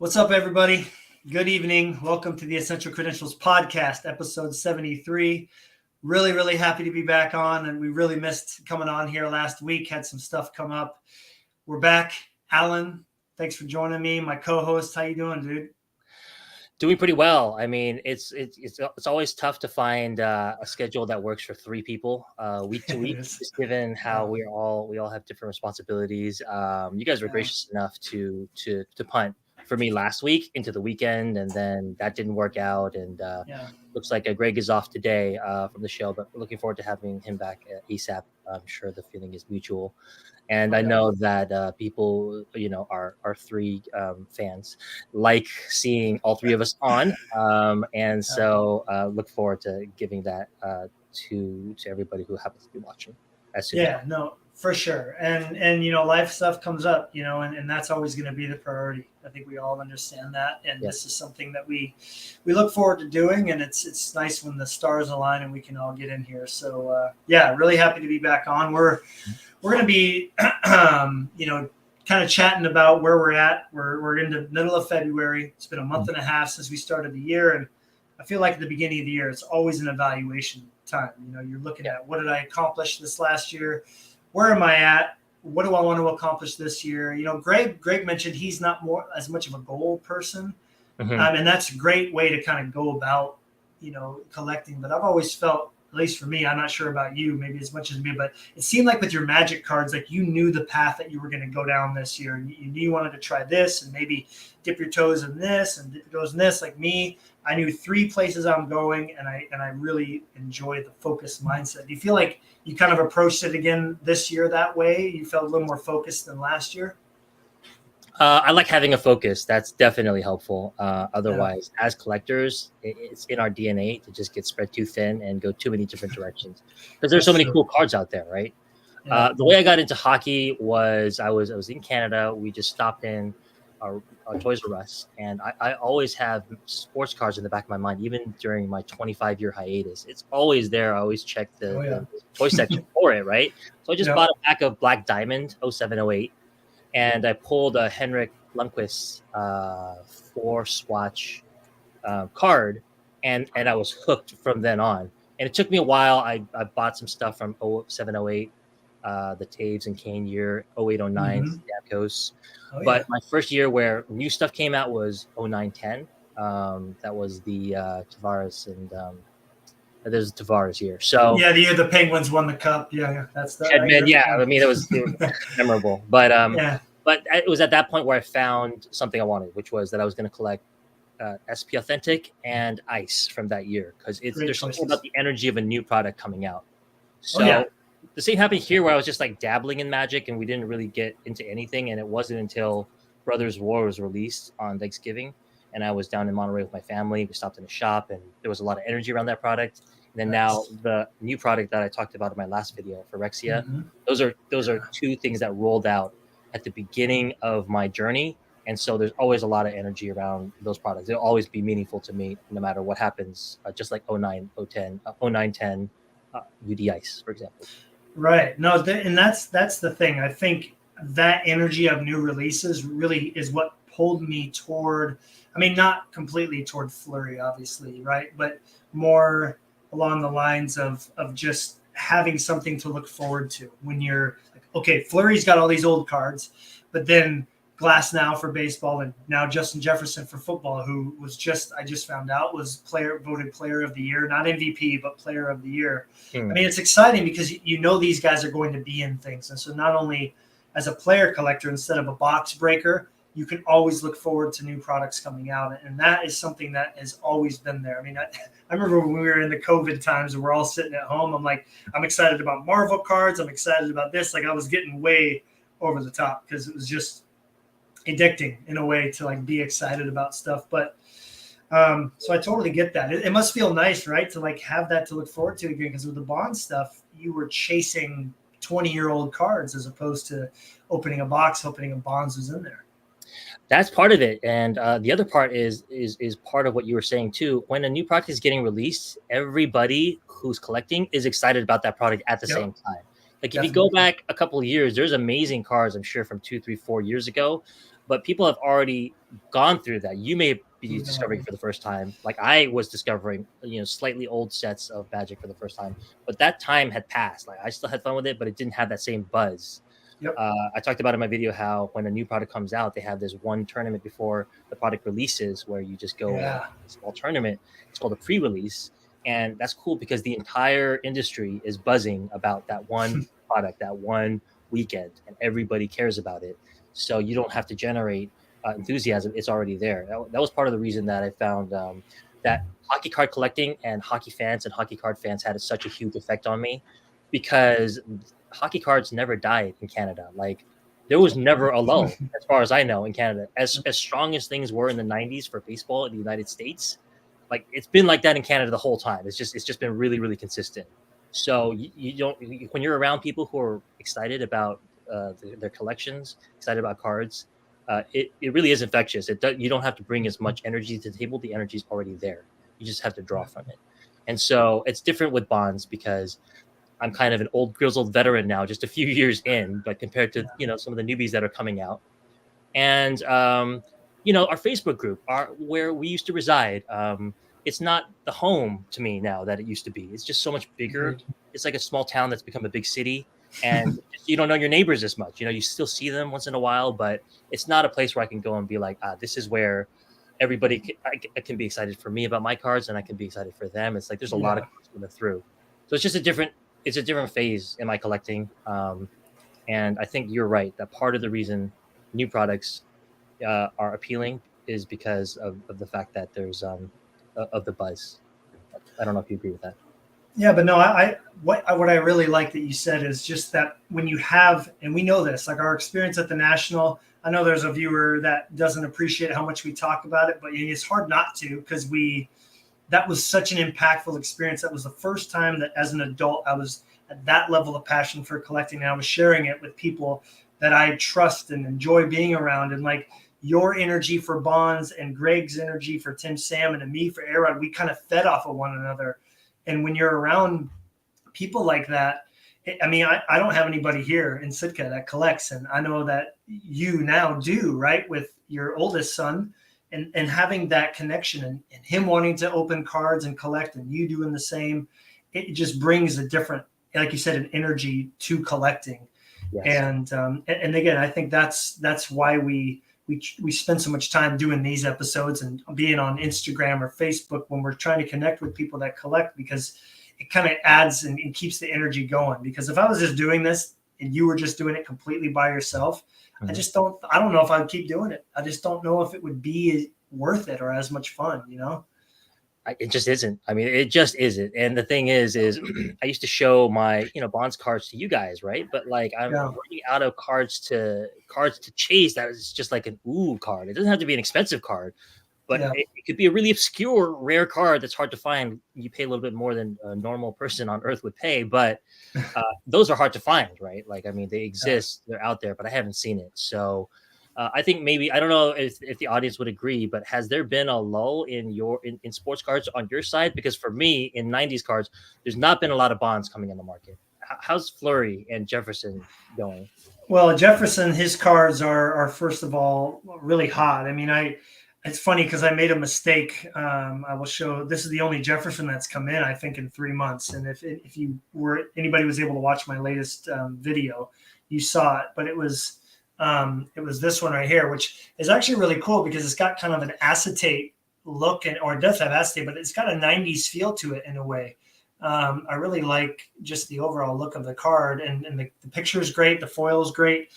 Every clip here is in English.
What's up, everybody? Good evening. Welcome to the Essential Credentials Podcast, episode 73. Really, really happy to be back on, and we really missed coming on here last week. Had some stuff come up. We're back. Alan, thanks for joining me. My co-host, how you doing, dude? Doing pretty well. I mean, it's always tough to find a schedule that works for three people week to week, just given how we all have different responsibilities. You guys were gracious enough to punt for me last week into the weekend, and then that didn't work out. And looks like Greg is off today from the show, but we're looking forward to having him back ASAP. I'm sure the feeling is mutual. And I know that people, our three fans like seeing all three of us on. And so look forward to giving that to everybody who happens to be watching. No, for sure. And life stuff comes up, and that's always going to be the priority. I think we all understand that. And this is something that we look forward to doing. And it's nice when the stars align and we can all get in here. So really happy to be back on. We're going to be, kind of chatting about where we're at. We're in the middle of February. It's been a month and a half since we started the year. And I feel like at the beginning of the year, it's always an evaluation time. You're looking at what did I accomplish this last year? Where am I at? What do I want to accomplish this year? Greg mentioned he's not as much of a goal person. And that's a great way to kind of go about, collecting. But I've always felt, at least for me, I'm not sure about you, maybe as much as me, but it seemed like with your Magic cards, like you knew the path that you were going to go down this year. And you knew you wanted to try this and maybe dip your toes in this and dip your toes in this. Like me, I knew three places I'm going, and I really enjoy the focused mindset. Do you feel like you kind of approached it again this year that way? You felt a little more focused than last year? I like having a focus. That's definitely helpful. Otherwise, as collectors, it's in our DNA to just get spread too thin and go too many different directions because there's so many cool cards out there, right? The way I got into hockey was I was in Canada. We just stopped in our Toys R Us, and I always have sports cards in the back of my mind, even during my 25-year hiatus. It's always there. I always check the toy section for it, right? So I just bought a pack of Black Diamond 0708. And I pulled a Henrik Lundqvist 4-swatch card, and I was hooked from then on. And it took me a while. I bought some stuff from 0708, the Taves and Kane year, 0809, Stamkos. But my first year where new stuff came out was 0910. That was the Tavares and there's a Tavares year. So the year the Penguins won the cup. That's the Hedman. I mean, it was memorable. But but it was at that point where I found something I wanted, which was that I was going to collect SP Authentic and Ice from that year because there's something about the energy of a new product coming out. So the same happened here where I was just like dabbling in Magic and we didn't really get into anything, and it wasn't until Brothers War was released on Thanksgiving. And I was down in Monterey with my family. We stopped in a shop, and there was a lot of energy around that product. And then now the new product that I talked about in my last video, Phyrexia, those are two things that rolled out at the beginning of my journey. And so there's always a lot of energy around those products. They'll always be meaningful to me no matter what happens, just like 0910 UD Ice, for example. Right. No, and that's the thing. I think that energy of new releases really is what pulled me toward, not completely toward Fleury, obviously, right? But more along the lines of just having something to look forward to when you're like, okay, Fleury's got all these old cards, but then Glass now for baseball, and now Justin Jefferson for football, who was I just found out was voted player of the year, not MVP, but player of the year. It's exciting because these guys are going to be in things. And so not only as a player collector, instead of a box breaker, you can always look forward to new products coming out. And that is something that has always been there. I remember when we were in the COVID times and we're all sitting at home, I'm excited about Marvel cards. I'm excited about this. Like I was getting way over the top because it was just addicting in a way to like be excited about stuff. But so I totally get that. It must feel nice, right? To like have that to look forward to again, because with the Bond stuff, you were chasing 20-year-old cards as opposed to opening a box, hoping a Bonds was in there. That's part of it. And the other part is part of what you were saying too. When a new product is getting released, everybody who's collecting is excited about that product at the same time. Like if you go back a couple of years, there's amazing cards, I'm sure, from 2, 3, 4 years ago but people have already gone through that. You may be discovering for the first time, like I was discovering, slightly old sets of Magic for the first time, but that time had passed. Like I still had fun with it, but it didn't have that same buzz. Yep. I talked about in my video how when a new product comes out, they have this one tournament before the product releases where you just go a small tournament. It's called a pre-release, and that's cool because the entire industry is buzzing about that one product, that one weekend, and everybody cares about it. So you don't have to generate enthusiasm. It's already there. That was part of the reason that I found that hockey card collecting and hockey fans and hockey card fans had such a huge effect on me, because hockey cards never died in Canada. Like there was never a lull, as far as I know, in Canada. As strong as things were in the 90s for baseball in the United States, like it's been like that in Canada the whole time. It's just been really, really consistent. So you don't, when you're around people who are excited about their collections, excited about cards, it really is infectious. You don't have to bring as much energy to the table. The energy is already there. You just have to draw from it. And so it's different with bonds because I'm kind of an old grizzled veteran now, just a few years in, but compared to, some of the newbies that are coming out. And, our Facebook group where we used to reside. It's not the home to me now that it used to be. It's just so much bigger. It's like a small town that's become a big city, and you don't know your neighbors as much. You still see them once in a while, but it's not a place where I can go and be like, this is where everybody can be excited for me about my cards, and I can be excited for them. It's like there's a lot of cards going through, so it's just a different phase in my collecting. And I think you're right that part of the reason new products are appealing is because of the fact that there's of the buzz. I don't know if you agree with that. Yeah, but no, what I really like that you said is just that when you have, and we know this, like our experience at the National, I know there's a viewer that doesn't appreciate how much we talk about it, but it's hard not to, because that was such an impactful experience. That was the first time that as an adult, I was at that level of passion for collecting, and I was sharing it with people that I trust and enjoy being around. And like your energy for Bonds and Greg's energy for Tim Salmon and me for Arod, we kind of fed off of one another. And when you're around people like that, I don't have anybody here in Sitka that collects, and I know that you now do, right, with your oldest son, and having that connection and him wanting to open cards and collect and you doing the same. It just brings a different, like you said, an energy to collecting. Yes. And again, I think that's why we spend so much time doing these episodes and being on Instagram or Facebook when we're trying to connect with people that collect, because it kind of adds and keeps the energy going. Because if I was just doing this and you were just doing it completely by yourself, I don't know if I'd keep doing it. I just don't know if it would be worth it or as much fun, It just isn't. It just isn't. And the thing is I used to show my, Bonds cards to you guys, right? But like I'm running out of cards to chase. That is just like an ooh card. It doesn't have to be an expensive card, but it could be a really obscure, rare card that's hard to find. You pay a little bit more than a normal person on Earth would pay, but those are hard to find, right? Like, they exist, they're out there, but I haven't seen it. So I think maybe, I don't know if the audience would agree, but has there been a lull in sports cards on your side? Because for me, in 90s cards, there's not been a lot of Bonds coming in the market. How's Fleury and Jefferson going? Well, Jefferson, his cards are first of all really hot. It's funny because I made a mistake. I will show. This is the only Jefferson that's come in, I think, in 3 months. And if anybody was able to watch my latest video, you saw it. But it was this one right here, which is actually really cool because it's got kind of an acetate look, or it does have acetate, but it's got a 90s feel to it in a way. I really like just the overall look of the card, and the picture is great. The foil is great.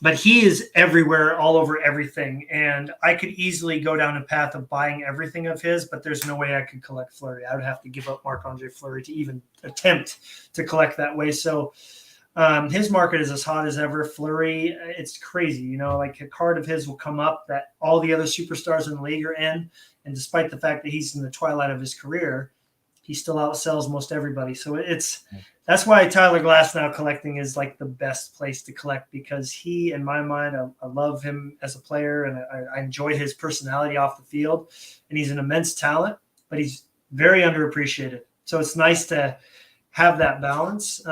But he is everywhere, all over everything. And I could easily go down a path of buying everything of his, but there's no way I could collect Fleury. I would have to give up Marc-Andre Fleury to even attempt to collect that way. So his market is as hot as ever. Fleury, it's crazy. Like a card of his will come up that all the other superstars in the league are in. And despite the fact that he's in the twilight of his career, he still outsells most everybody. So that's why Tyler Glasnow collecting is like the best place to collect, because he, in my mind, I love him as a player, and I enjoy his personality off the field, and he's an immense talent, but he's very underappreciated. So it's nice to have that balance.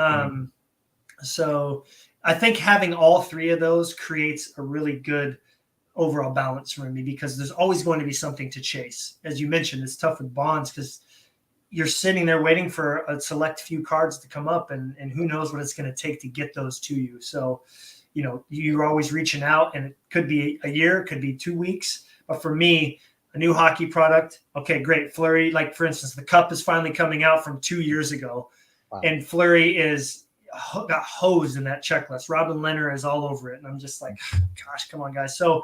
So I think having all three of those creates a really good overall balance for me, because there's always going to be something to chase. As you mentioned, it's tough with bonds because you're sitting there waiting for a select few cards to come up, and who knows what it's going to take to get those to you. So, you're always reaching out, and it could be a year, it could be 2 weeks. But for me, a new hockey product, okay, great. Fleury, like for instance, the cup is finally coming out from 2 years ago. Wow. And Fleury got hosed in that checklist. Robin Lehner is all over it. And I'm just like, gosh, come on, guys. So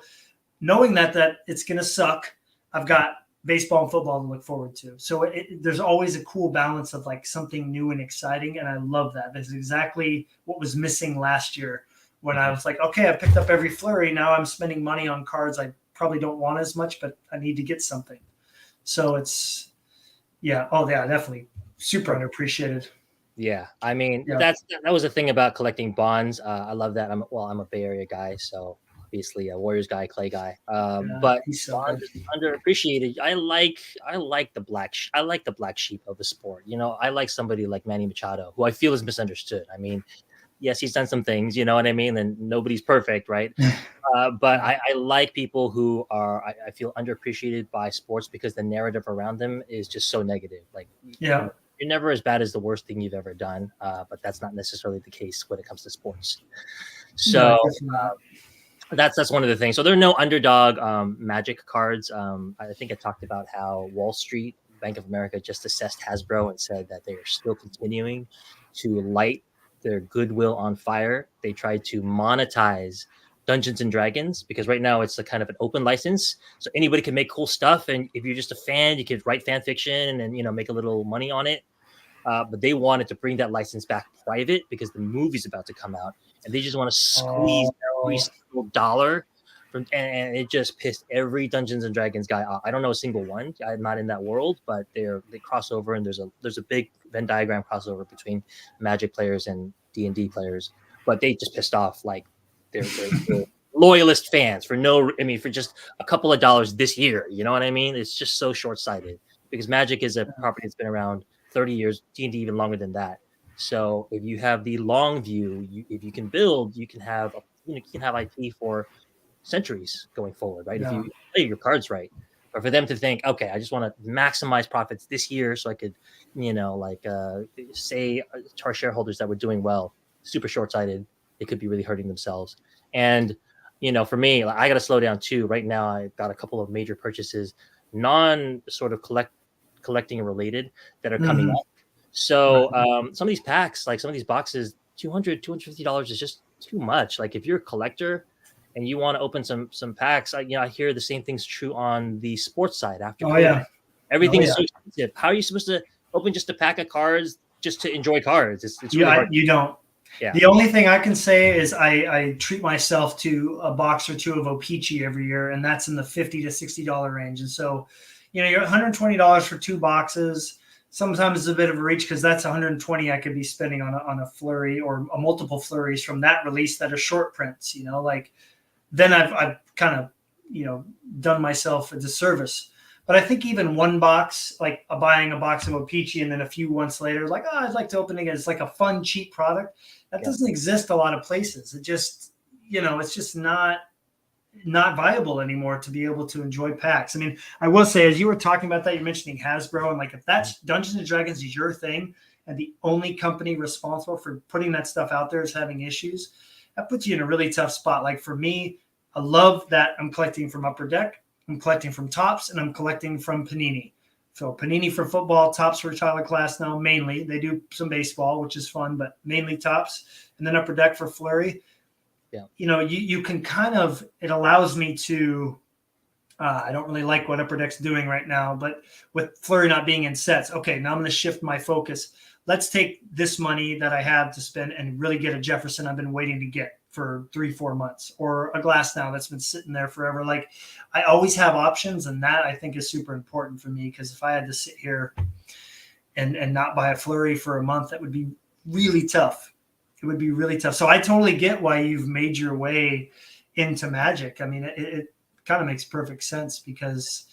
knowing that it's going to suck, I've got baseball and football to look forward to. So there's always a cool balance of like something new and exciting. And I love that. That's exactly what was missing last year when I was like, okay, I picked up every Fleury. Now I'm spending money on cards I probably don't want as much, but I need to get something. So it's, definitely super underappreciated. Yeah, I mean, that was the thing about collecting bonds. I love that. I'm a Bay Area guy, so obviously a Warriors guy, Clay guy. But bonds is underappreciated. I like the black sheep of the sport. I like somebody like Manny Machado, who I feel is misunderstood. I mean, yes, he's done some things, you know what I mean, and nobody's perfect, right? But I like people who are I feel underappreciated by sports because the narrative around them is just so negative. Like, you're never as bad as the worst thing you've ever done, but that's not necessarily the case when it comes to sports. So that's one of the things. So there are no underdog Magic cards. I think I talked about how Wall Street, Bank of America, just assessed Hasbro and said that they are still continuing to light their goodwill on fire. They tried to monetize Dungeons and Dragons because right now it's a kind of an open license, so anybody can make cool stuff. And if you're just a fan, you could write fan fiction and make a little money on it. But they wanted to bring that license back private because the movie's about to come out, and they just want to squeeze every single dollar from. And it just pissed every Dungeons and Dragons guy off. I don't know a single one. I'm not in that world, but they cross over, and there's a big Venn diagram crossover between Magic players and D&D players. But they just pissed off like. They're loyalist fans for just a couple of dollars this year. You know what I mean? It's just so short-sighted because Magic is a property that's been around 30 years, D&D even longer than that. So if you have the long view, if you can build, you can have IP for centuries going forward, right? Yeah. If you play your cards right. But for them to think, okay, I just want to maximize profits this year so I could, say to our shareholders that we're doing well, super short-sighted. They could be really hurting themselves. And, for me, I got to slow down too. Right now, I got a couple of major purchases, sort of collecting related that are coming up. So some of these packs, like some of these boxes, $200, $250 is just too much. Like if you're a collector and you want to open some packs, I hear the same thing's true on the sports side. After everything is so expensive. How are you supposed to open just a pack of cards just to enjoy cards? It's really hard. You don't. Yeah. The only thing I can say is I treat myself to a box or two of O-Pee-Chee every year, and that's in the $50 to $60 range. And so, you're $120 for 2 boxes. Sometimes it's a bit of a reach because that's $120 I could be spending on a Fleury or a multiple Fleuries from that release that are short prints. Then I've kind of done myself a disservice. But I think even one box, like buying a box of O-Pee-Chee and then a few months later, like, I'd like to open it. It's like a fun, cheap product. That doesn't exist a lot of places. It just, it's just not viable anymore to be able to enjoy packs. I mean, I will say, as you were talking about that, you're mentioning Hasbro, and like if that's Dungeons and Dragons is your thing and the only company responsible for putting that stuff out there is having issues, that puts you in a really tough spot. Like for me, I love that I'm collecting from Upper Deck. I'm collecting from Topps, and I'm collecting from Panini. So Panini for football, Topps for Tyler Glasnow mainly. They do some baseball, which is fun, but mainly Topps. And then Upper Deck for Fleury. Yeah. You can kind of – it allows me to I don't really like what Upper Deck's doing right now, but with Fleury not being in sets, okay, now I'm going to shift my focus. Let's take this money that I have to spend and really get a Jefferson I've been waiting to get for 3-4 months, or a Glasnow that's been sitting there forever. Like, I always have options, and that I think is super important for me, because if I had to sit here and not buy a Fleury for a month, that would be really tough. It would be really tough. So I totally get why you've made your way into Magic. I mean, it kind of makes perfect sense, because,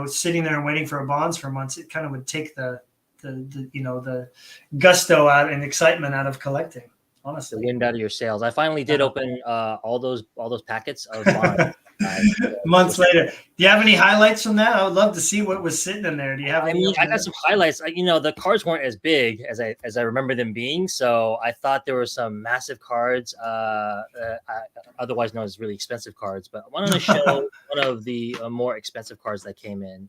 sitting there and waiting for a bonds for months, it kind of would take the gusto out and excitement out of collecting. Honestly, the wind out of your sails. I finally did open all those packets of bonds. Months later. Do you have any highlights from that? I would love to see what was sitting in there. Do you have any? I got some highlights. The cards weren't as big as I remember them being, so I thought there were some massive cards, otherwise known as really expensive cards. But I want to show one of the more expensive cards that came in,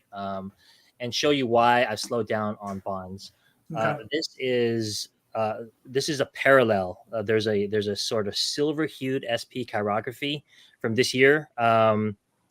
and show you why I've slowed down on bonds. Okay. This is a parallel. There's a sort of silver hued SP chirography from this year.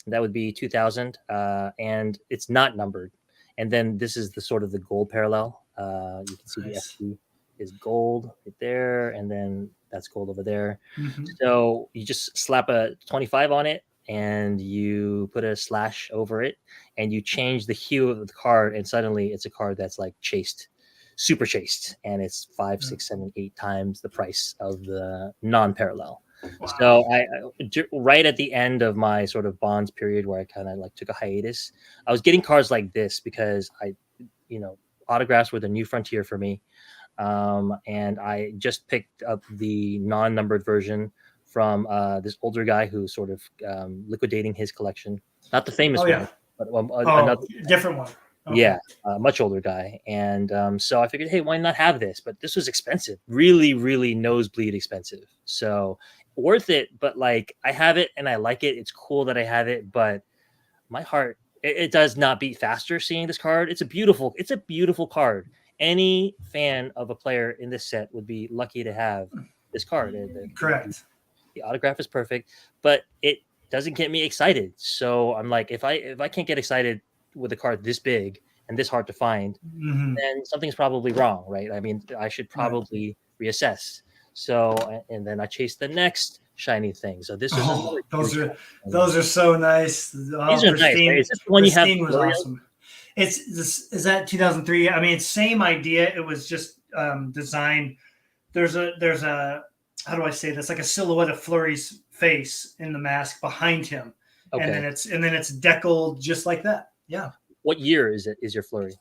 That would be 2000, and it's not numbered. And then this is the sort of the gold parallel. You can see the SP is gold right there, and then that's gold over there. Mm-hmm. So you just slap a 25 on it, and you put a slash over it, and you change the hue of the card, and suddenly it's a card that's like chased, super chased, and it's 5, 6, 7, 8 times the price of the non-parallel. Wow. So I right at the end of my sort of bonds period where I kind of like took a hiatus, I was getting cards like this because autographs were the new frontier for me. And I just picked up the non-numbered version from this older guy who's sort of liquidating his collection. Not the famous one, but another different one. Okay. Yeah, much older guy. And so I figured, hey, why not have this? But this was expensive, really, really nosebleed expensive. So worth it, but like I have it and I like it. It's cool that I have it, but my heart, it does not beat faster seeing this card. It's a beautiful card. Any fan of a player in this set would be lucky to have this card. Correct. The autograph is perfect, but it doesn't get me excited. So I'm like, if I can't get excited with a card this big and this hard to find, then something's probably wrong, right? I mean, I should probably reassess. So, and then I chase the next shiny thing. So this is those are so nice. These are nice. Right? Is this the one you have? Was awesome. Is that 2003? I mean, it's same idea. It was just designed. There's a how do I say this? Like a silhouette of Fleury's face in the mask behind him, and then it's deckled just like that. Yeah. What year is it? Is your Fleury?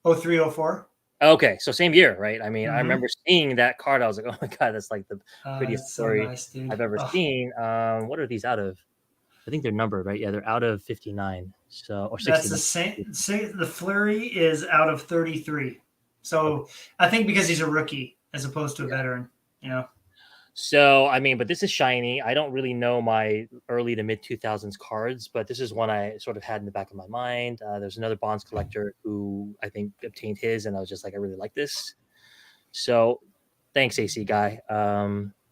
03, 04. Okay, so same year, right? I mean, I remember seeing that card. I was like, oh my god, that's like the prettiest Fleury I've ever seen. What are these out of? I think they're numbered, right? Yeah, they're out of 59. So or 60. That's the same. Say the Fleury is out of 33. So I think because he's a rookie as opposed to a veteran, So, I mean, but this is shiny. I don't really know my early to mid 2000s cards, but this is one I sort of had in the back of my mind. There's another Bonds collector who I think obtained his, and I was just like, I really like this. So, thanks, AC guy.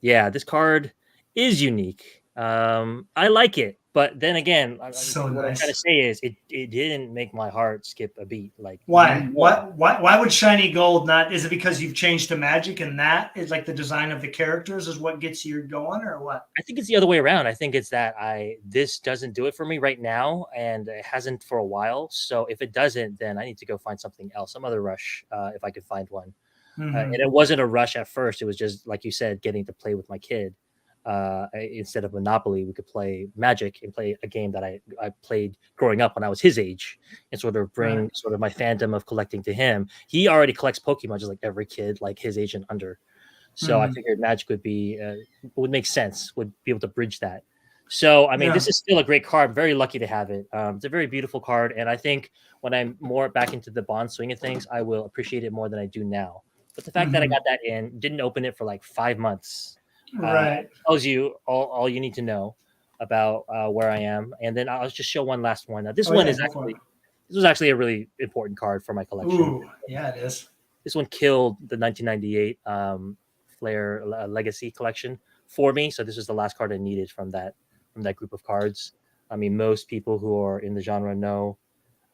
Yeah, this card is unique. I like it, but then again, what I'm trying to say is it didn't make my heart skip a beat. Like why? Why would shiny gold not? Is it because you've changed to Magic and that is like the design of the characters is what gets you going, or what? I think it's the other way around. I think it's that this doesn't do it for me right now, and it hasn't for a while. So if it doesn't, then I need to go find something else, some other rush, if I could find one. And it wasn't a rush at first. It was just like you said, getting to play with my kid. Instead of Monopoly, we could play Magic and play a game that I played growing up when I was his age, and sort of bring sort of my fandom of collecting to him. He already collects Pokemon just like every kid, like his age and under. So I figured Magic would make sense, would be able to bridge that. So I mean, this is still a great card. I'm very lucky to have it. It's a very beautiful card, and I think when I'm more back into the Bond swing of things, I will appreciate it more than I do now. But the fact that I got that in, didn't open it for like 5 months. Tells you all you need to know about where I am, and then I'll just show one last one. Now, this was actually a really important card for my collection. Ooh, yeah, it is. This one killed the 1998 Flair Legacy collection for me. So this was the last card I needed from that group of cards. I mean, most people who are in the genre know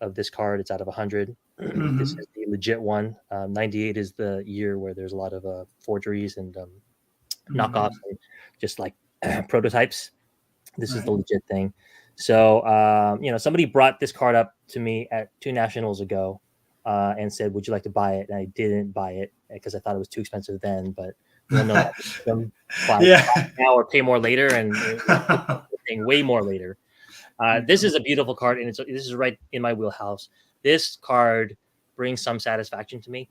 of this card. It's out of 100. This is the legit one. 98 is the year where there's a lot of forgeries and knockoffs, just like prototypes. This is the legit thing. So somebody brought this card up to me at 2 nationals ago and said, would you like to buy it? And I didn't buy it because I thought it was too expensive then, but buy now or pay more later, and paying way more later. This is a beautiful card, and this is right in my wheelhouse. This card brings some satisfaction to me.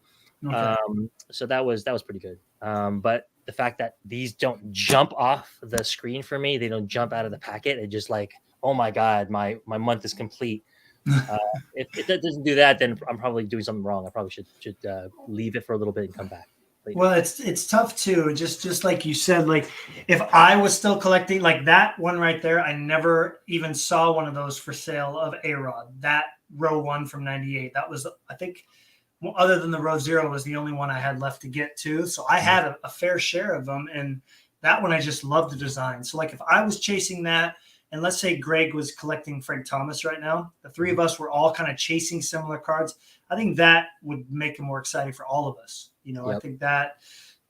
So that was pretty good. But the fact that these don't jump off the screen for me, they don't jump out of the packet. It just like oh my God, my month is complete. If that doesn't do that, then I'm probably doing something wrong. I probably should leave it for a little bit and come back later. Well, it's tough too. Just like you said, like if I was still collecting like that one right there, I never even saw one of those for sale of A-Rod. That row 1 from '98. That was, I think, other than the row 0 was the only one I had left to get to. So I had a fair share of them, and that one I just loved the design. So like if I was chasing that, and let's say Greg was collecting Frank Thomas right now, the three of us were all kind of chasing similar cards. I think that would make it more exciting for all of us. You know, I think that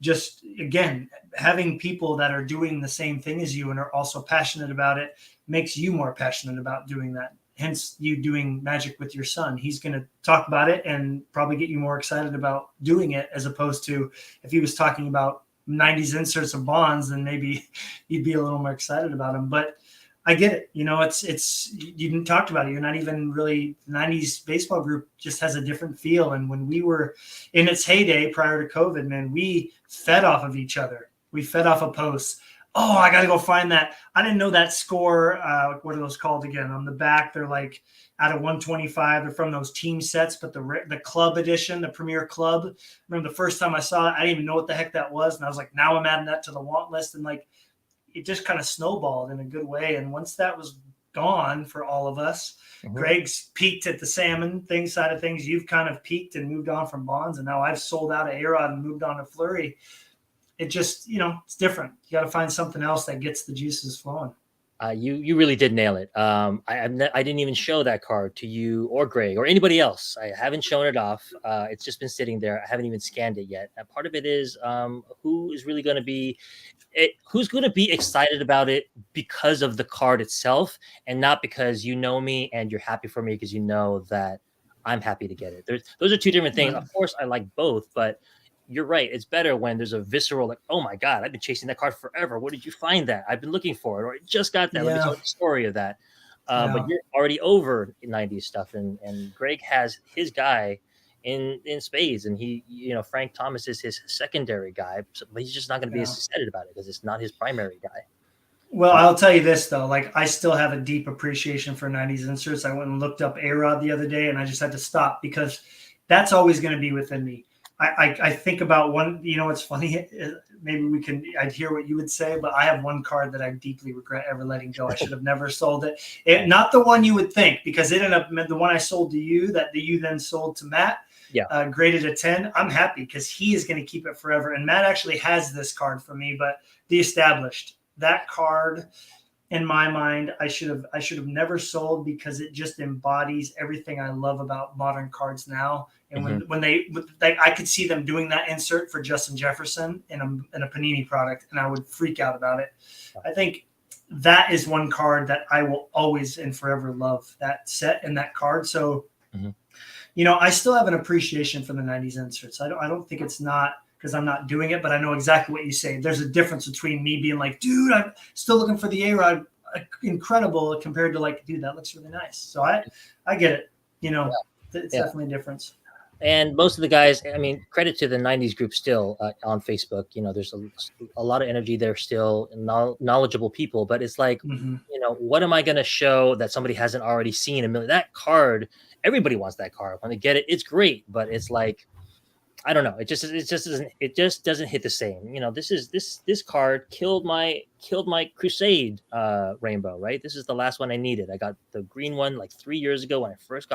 just, again, having people that are doing the same thing as you and are also passionate about it makes you more passionate about doing that. Hence you doing Magic with your son. He's going to talk about it and probably get you more excited about doing it, as opposed to if he was talking about 90s inserts of Bonds, then maybe you'd be a little more excited about them. But I get it. You know, it's you didn't talk about it. You're not even really, the 90s baseball group just has a different feel. And when we were in its heyday prior to COVID, man, we fed off of each other. We fed off of posts. Oh, I got to go find that. I didn't know that score. What are those called again? On the back, they're like out of 125. They're from those team sets, but the club edition, the Premier Club. I remember the first time I saw it, I didn't even know what the heck that was. And I was like, now I'm adding that to the want list. And like, it just kind of snowballed in a good way. And once that was gone for all of us, Greg's peaked at the salmon thing side of things. You've kind of peaked and moved on from Bonds. And now I've sold out of A-Rod and moved on to Fleury. It just, you know, it's different. You got to find something else that gets the juices flowing. You really did nail it. I didn't even show that card to you or Greg or anybody else. I haven't shown it off. It's just been sitting there. I haven't even scanned it yet. And part of it is who is really going to be who's going to be excited about it because of the card itself, and not because you know me and you're happy for me because you know that I'm happy to get it. Those are two different things. Of course, I like both, but you're right. It's better when there's a visceral, like, oh my God, I've been chasing that card forever. Where did you find that? I've been looking for it, or I just got that. Let me tell you the story of that. But you're already over 90s stuff, and Greg has his guy in spades, and he, you know, Frank Thomas is his secondary guy, but he's just not going to be as excited about it because it's not his primary guy. Well, I'll tell you this though, like I still have a deep appreciation for 90s inserts. I went and looked up A-Rod the other day, and I just had to stop because that's always going to be within me. I think about one, you know, it's funny. Maybe I'd hear what you would say, but I have one card that I deeply regret ever letting go. I should have never sold it. Not the one you would think, because it ended up, the one I sold to you, that you then sold to Matt, graded a 10. I'm happy because he is going to keep it forever. And Matt actually has this card for me, but the Established, that card, in my mind, I should have never sold, because it just embodies everything I love about modern cards now. And when I could see them doing that insert for Justin Jefferson in a Panini product, and I would freak out about it. I think that is one card that I will always and forever love, that set and that card. So, you know, I still have an appreciation for the 90s inserts. I don't think it's not because I'm not doing it, but I know exactly what you say. There's a difference between me being like, dude, I'm still looking for the A-Rod, incredible, compared to like, dude, that looks really nice. So I get it. You know, it's definitely a difference. And most of the guys, I mean, credit to the 90s group still on Facebook. You know, there's a lot of energy there still, knowledgeable people. But it's like, you know, what am I going to show that somebody hasn't already seen? That card, everybody wants that card. When they get it, it's great. But it's like, I don't know. It just doesn't hit the same. You know, this card killed my Crusade rainbow, right? This is the last one I needed. I got the green one like 3 years ago when I first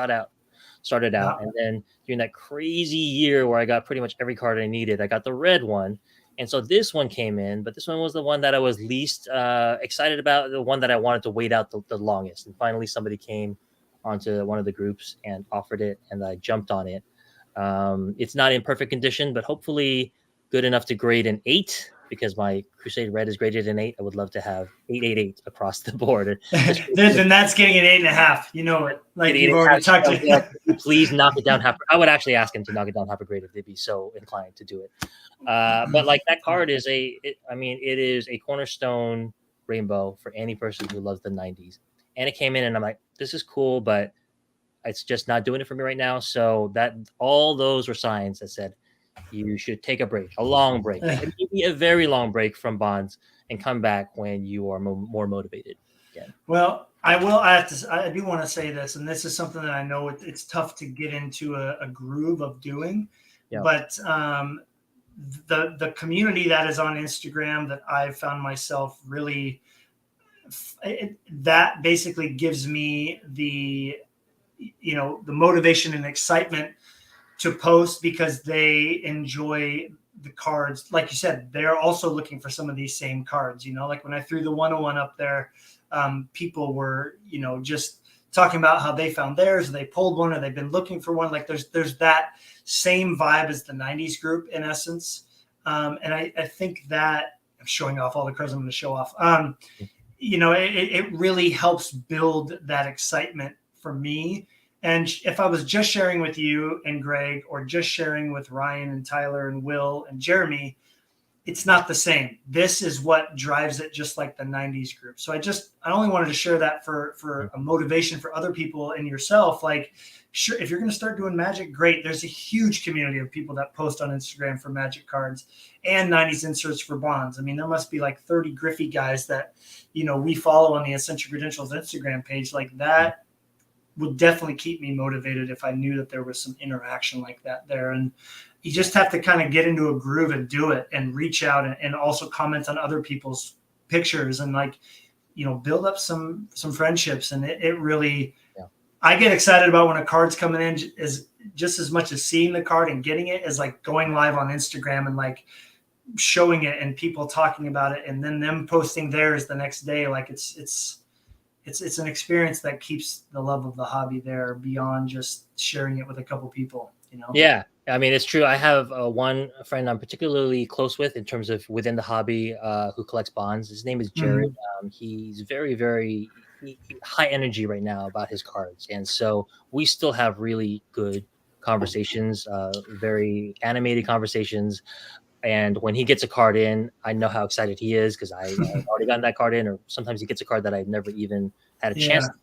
started out. And then during that crazy year where I got pretty much every card I needed, I got the red one. And so this one came in, but this one was the one that I was least excited about, the one that I wanted to wait out the longest. And finally somebody came onto one of the groups and offered it, and I jumped on it. It's not in perfect condition, but hopefully good enough to grade an 8, because my Crusade Red is graded an 8. I would love to have 888 across the board. Then that's getting an 8.5. You know it. Like you've already talked to. Please knock it down half. I would actually ask him to knock it down half a grade if they'd be so inclined to do it. But like that card is it is a cornerstone rainbow for any person who loves the 90s. And it came in, and I'm like, this is cool, but it's just not doing it for me right now. So that all those were signs that said you should take a break, a long break, maybe a very long break from Bonds, and come back when you are more motivated again. Well, I will. I have to. I do want to say this, and this is something that I know it's tough to get into a groove of doing, Yeah. but the community that is on Instagram that I've found myself really that basically gives me the the motivation and excitement to post because they enjoy the cards. Like you said, they're also looking for some of these same cards. Like when I threw the 101 up there, people were just talking about how they found theirs, or they pulled one, or they've been looking for one. Like there's that same vibe as the 90s group in essence. And I think that I'm showing off all the cards I'm going to show off. It really helps build that excitement for me. And if I was just sharing with you and Greg, or just sharing with Ryan and Tyler and Will and Jeremy, it's not the same. This is what drives it, just like the 90s group. So I only wanted to share that for a motivation for other people and yourself. Like, sure, if you're going to start doing Magic, great. There's a huge community of people that post on Instagram for Magic cards and 90s inserts for bonds. I mean, there must be like 30 Griffey guys that, we follow on the Essential Credentials Instagram page. Like that would definitely keep me motivated if I knew that there was some interaction like that there. And you just have to kind of get into a groove and do it and reach out and also comment on other people's pictures and build up some friendships. And it really, I get excited about when a card's coming in is just as much as seeing the card and getting it as like going live on Instagram and like showing it and people talking about it and then them posting theirs the next day. Like it's an experience that keeps the love of the hobby there beyond just sharing it with a couple people, Yeah. I mean, it's true. I have one friend I'm particularly close with in terms of within the hobby who collects bonds. His name is Jared. He's very, very high energy right now about his cards. And so we still have really good conversations, very animated conversations. And when he gets a card in, I know how excited he is because I've already gotten that card in, or sometimes he gets a card that I've never even had a chance to get.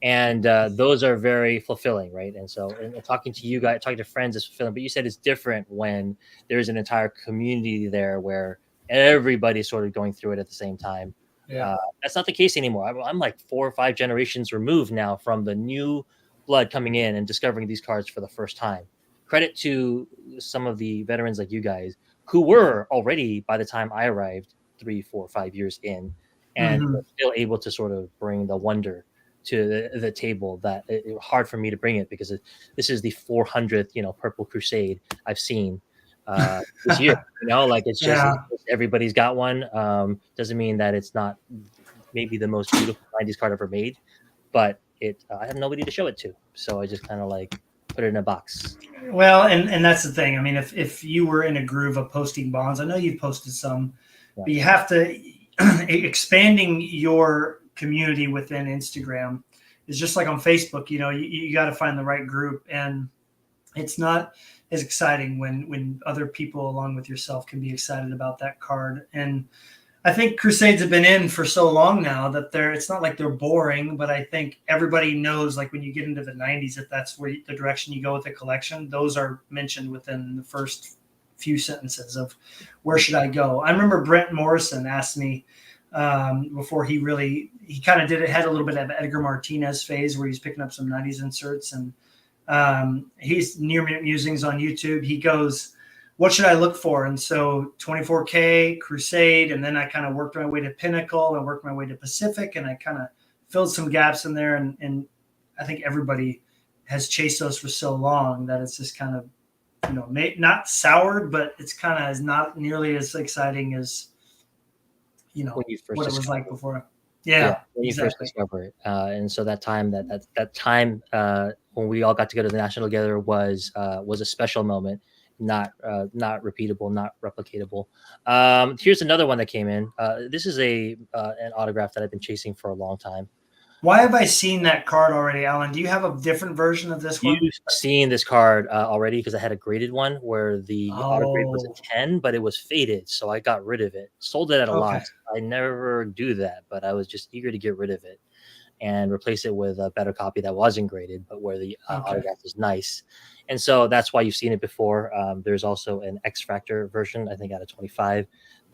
And those are very fulfilling, right? And so talking to you guys, talking to friends is fulfilling. But you said it's different when there's an entire community there where everybody's sort of going through it at the same time. Yeah. That's not the case anymore. I'm like 4 or 5 generations removed now from the new blood coming in and discovering these cards for the first time. Credit to some of the veterans like you guys who were already, by the time I arrived, 3, 4, 5 years in, and were still able to sort of bring the wonder to the table that it was hard for me to bring it because this is the 400th, Purple Crusade I've seen this year. Like it's just everybody's got one. Doesn't mean that it's not maybe the most beautiful 90s card ever made, but I have nobody to show it to, so I just kind of like put it in a box. Well, and that's the thing. I mean, if you were in a groove of posting bonds, I know you've posted some, but you have to expanding your community within Instagram is just like on Facebook. You got to find the right group, and it's not as exciting when other people along with yourself can be excited about that card. And I think Crusades have been in for so long now that it's not like they're boring, but I think everybody knows, like when you get into the 90s, if that's where the direction you go with the collection, those are mentioned within the first few sentences of where should I go. I remember Brent Morrison asked me before he kind of had a little bit of Edgar Martinez phase where he's picking up some 90s inserts, and he's Near Mint Musings on YouTube. He goes, what should I look for? And so 24K, Crusade, and then I kind of worked my way to Pinnacle and worked my way to Pacific, and I kind of filled some gaps in there. And I think everybody has chased those for so long that it's just kind of, not soured, but it's kind of not nearly as exciting as, what it was like before. Yeah, when you first discover it. And so that time, that time when we all got together, the national together was a special moment. Not repeatable, not replicatable. Here's another one that came in. This is an autograph that I've been chasing for a long time. Why have I seen that card already, Alan? Do you have a different version of this one? You've seen this card already because I had a graded one where the auto grade was a 10, but it was faded, so I got rid of it. Sold it at a loss. I never do that, but I was just eager to get rid of it and replace it with a better copy that wasn't graded, but where the autograph is nice. And so that's why you've seen it before. There's also an X Factor version, I think out of 25,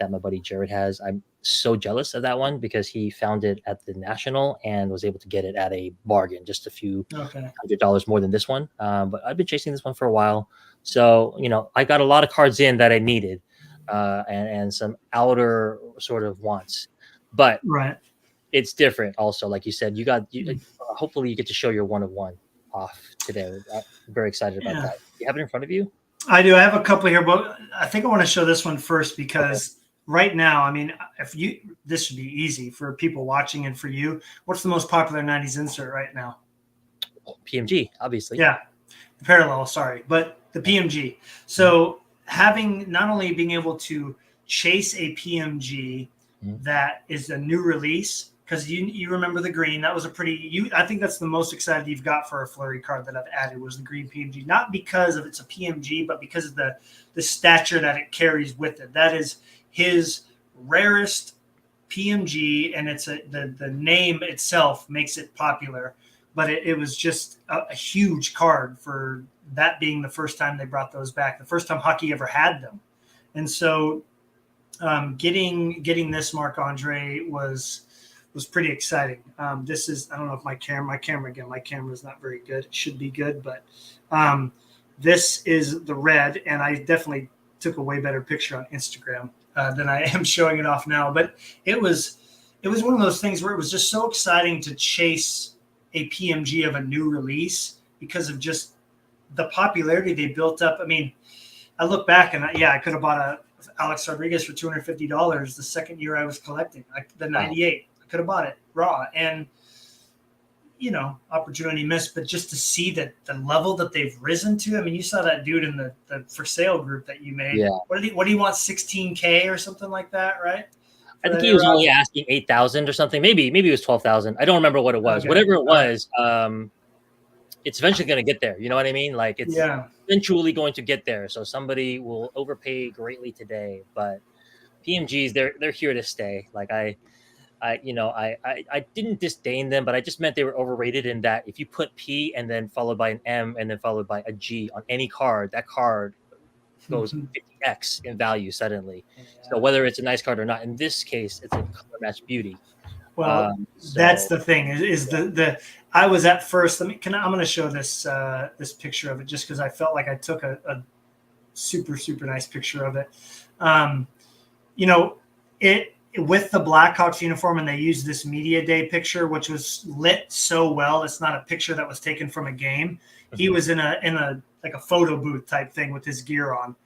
that my buddy Jared has. I'm so jealous of that one because he found it at the National and was able to get it at a bargain, just a few $100 more than this one. But I've been chasing this one for a while. So, I got a lot of cards in that I needed and some outer sort of wants. But it's different also. Like you said, hopefully you get to show your 1-of-1 off today. I'm very excited about that. You have it in front of you? I do. I have a couple here, but I think I want to show this one first because right now, I mean, this should be easy for people watching and for you. What's the most popular 90s insert right now? PMG, obviously. Yeah, the parallel. Sorry, but the PMG. So having not only being able to chase a PMG that is a new release. Because you remember the green, that was I think that's the most excited you've got for a Fleury card that I've added was the green PMG. Not because of it's a PMG, but because of the stature that it carries with it. That is his rarest PMG, and it's the name itself makes it popular. But it was just a huge card for that being the first time they brought those back, the first time hockey ever had them, and so getting this Marc-Andre was pretty exciting. This is, I don't know if my camera is not very good. It should be good, but this is the red, and I definitely took a way better picture on Instagram than I am showing it off now. But it was one of those things where it was just so exciting to chase a PMG of a new release because of just the popularity they built up. I mean, I look back and I could have bought a Alex Rodriguez for $250 the second year I was collecting, the 98. Could have bought it raw, and opportunity missed. But just to see that the level that they've risen to, I mean, you saw that dude in the for sale group that you made. Yeah. What do you want? 16K or something like that, right? I think he was only asking 8,000 or something. Maybe it was 12,000. I don't remember what it was. Okay. Whatever it was, it's eventually going to get there. You know what I mean? Like it's eventually going to get there. So somebody will overpay greatly today, but PMGs they're here to stay. Like I didn't disdain them, but I just meant they were overrated in that if you put P and then followed by an M and then followed by a G on any card, that card goes 50x in value suddenly. Yeah. So whether it's a nice card or not, in this case, it's a color match beauty. Well, that's the thing is the I was at first. I'm going to show this this picture of it just because I felt like I took a super, super nice picture of it. With the Blackhawks uniform, and they used this media day picture, which was lit so well. It's not a picture that was taken from a game. He was in a like a photo booth type thing with his gear on.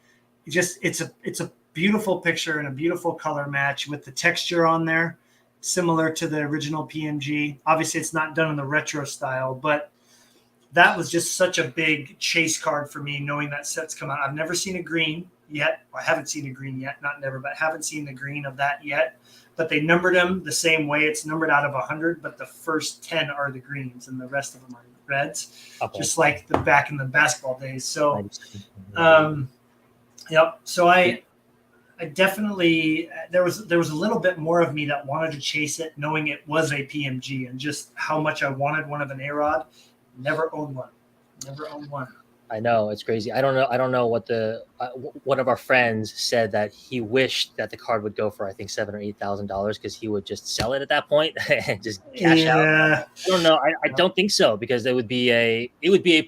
It's a beautiful picture and a beautiful color match with the texture on there, similar to the original PMG. Obviously, it's not done in the retro style, but that was just such a big chase card for me, knowing that set's come out. I've never seen a green yet. I haven't seen a green yet, not never, but haven't seen the green of that yet. But they numbered them the same way. It's numbered out of 100, but the first 10 are the greens and the rest of them are reds, just like the back in the basketball days. So, yep. So I definitely there was a little bit more of me that wanted to chase it, knowing it was a PMG and just how much I wanted one of an A-Rod. Never owned one. I know, it's crazy. I don't know what one of our friends said that he wished that the card would go for, I think, $7,000 or $8,000 because he would just sell it at that point and just cash out. I don't know. I don't think so, because it would be a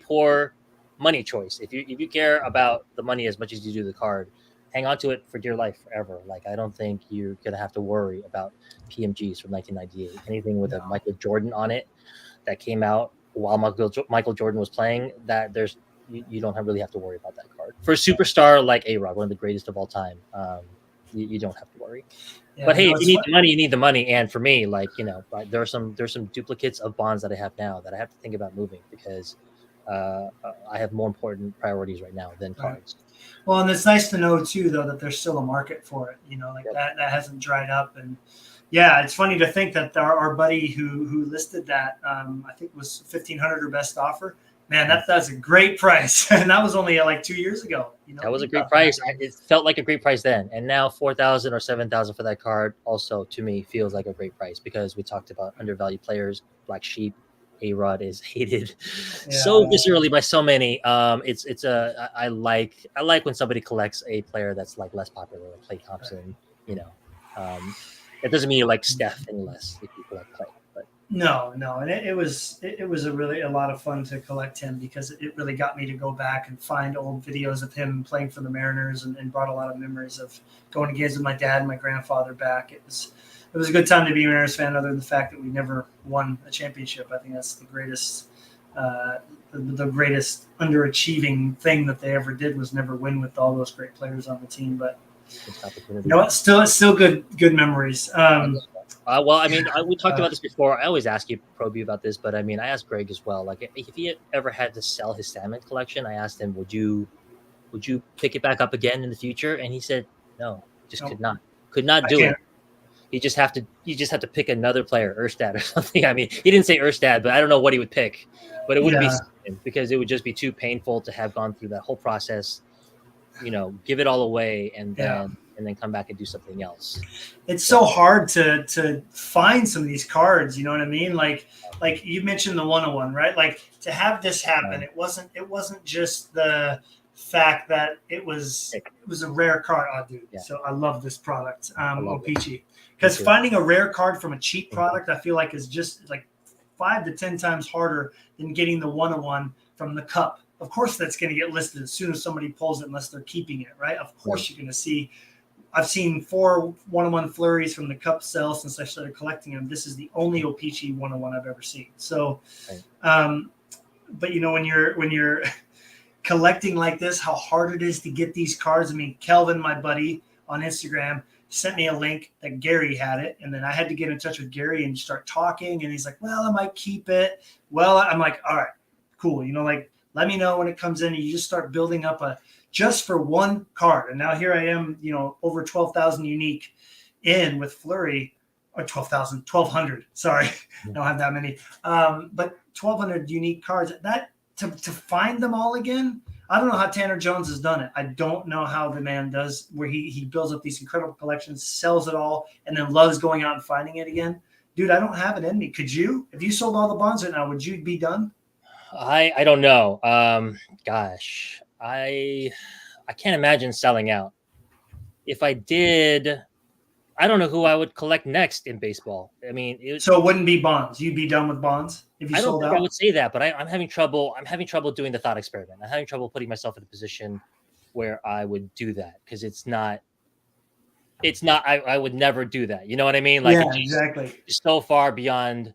poor money choice. If you care about the money as much as you do the card, hang on to it for dear life forever. Like, I don't think you're gonna have to worry about PMGs from 1998. Anything with a Michael Jordan on it that came out while Michael Jordan was playing, that you don't really have to worry about that card. For a superstar like A-Rod, one of the greatest of all time, you don't have to worry. Yeah, but hey, if you need the money, you need the money. And for me, there's some duplicates of bonds that I have now that I have to think about moving because I have more important priorities right now than cards. Well, and it's nice to know too, though, that there's still a market for it. That hasn't dried up. And yeah, it's funny to think that our buddy who listed that, I think was $1,500 or best offer. Man, that's a great price, and that was only like 2 years ago. That was a great price. It felt like a great price then, and now $4,000 or $7,000 for that card also to me feels like a great price because we talked about undervalued players. Black Sheep, A-Rod is hated so viscerally by so many. I like when somebody collects a player that's like less popular, like Klay Thompson, you know, it doesn't mean you like Steph any less if you collect Clay. But no, and it was a lot of fun to collect him because it really got me to go back and find old videos of him playing for the Mariners and brought a lot of memories of going to games with my dad and my grandfather back. It was a good time to be a Mariners fan, other than the fact that we never won a championship. I think that's the greatest the greatest underachieving thing that they ever did was never win with all those great players on the team. But you know, it's still good memories. Well, I mean, we talked about this before. I always ask you, probe you about this, but I mean, I asked Greg as well. Like, if he ever had to sell his salmon collection, I asked him, would you pick it back up again in the future? And he said, no, just could not do it. You just have to pick another player, Erstad or something. I mean, he didn't say Erstad, but I don't know what he would pick. But it wouldn't be something, because it would just be too painful to have gone through that whole process. You know, give it all away and then come back and do something else. It's so hard to find some of these cards. You know what I mean? Like you mentioned the 101, right? Like, to have this happen, it wasn't just the fact that it was a rare card. Oh, dude. Yeah. So I love this product, O-Pee-Chee. Because finding a rare card from a cheap product, I feel like, is just like 5 to 10 times harder than getting the 101 from the cup. Of course, that's going to get listed as soon as somebody pulls it, unless they're keeping it, right? Of course, you're going to see. I've seen 4 101 flurries from the cup sell since I started collecting them. This is the only O-Pee-Chee 101 I've ever seen. So, but you know, when you're collecting like this, how hard it is to get these cards. I mean, Kelvin, my buddy on Instagram, sent me a link that Gary had it, and then I had to get in touch with Gary and start talking. And he's like, "Well, I might keep it." Well, I'm like, "All right, cool." You know, like, let me know when it comes in. And you just start building up just for one card. And now here I am, you know, over 12,000 unique in with Fleury, or 1,200. Sorry, I don't have that many. But 1,200 unique cards. That to find them all again. I don't know how Tanner Jones has done it. I don't know how the man does, where he builds up these incredible collections, sells it all, and then loves going out and finding it again. Dude, I don't have it in me. Could you? If you sold all the bonds right now, would you be done? I don't know. Gosh, I can't imagine selling out. If I did, I don't know who I would collect next in baseball. I mean, so it wouldn't be bonds. You'd be done with bonds if you sold out. I would say that, but I'm having trouble. I'm having trouble doing the thought experiment. I'm having trouble putting myself in a position where I would do that, because it's not. I would never do that. You know what I mean? Like, yeah, exactly. It's so far beyond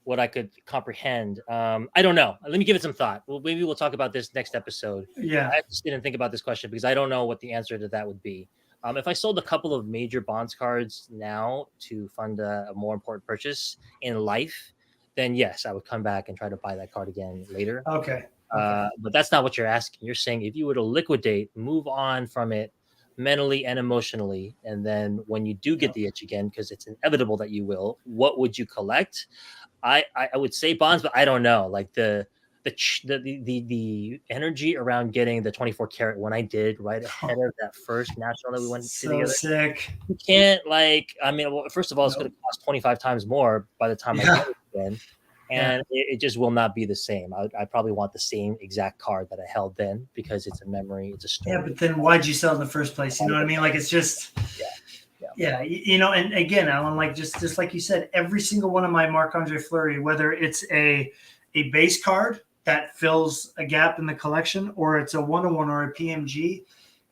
what I could comprehend. I don't know. Let me give it some thought. Well, maybe we'll talk about this next episode. Yeah, I just didn't think about this question because I don't know what the answer to that would be. If I sold a couple of major bonds cards now to fund a more important purchase in life, then yes, I would come back and try to buy that card again later. Okay. But that's not what you're asking. You're saying if you were to liquidate, move on from it mentally and emotionally, and then when you do get the itch again, because it's inevitable that you will, what would you collect? I would say bonds, but I don't know. Like the energy around getting the 24 karat when I did right ahead of that first national that we went to together. Sick. You can't, like, I mean, well, first of all, it's going to cost 25 times more by the time I get it again. And it just will not be the same. I probably want the same exact card that I held then, because it's a memory, it's a story. Yeah, but then why'd you sell in the first place? You know what I mean? Like, it's just you know. And again, Alan, like just like you said, every single one of my Marc-Andre Fleury, whether it's a base card that fills a gap in the collection, or it's a 101 or a PMG.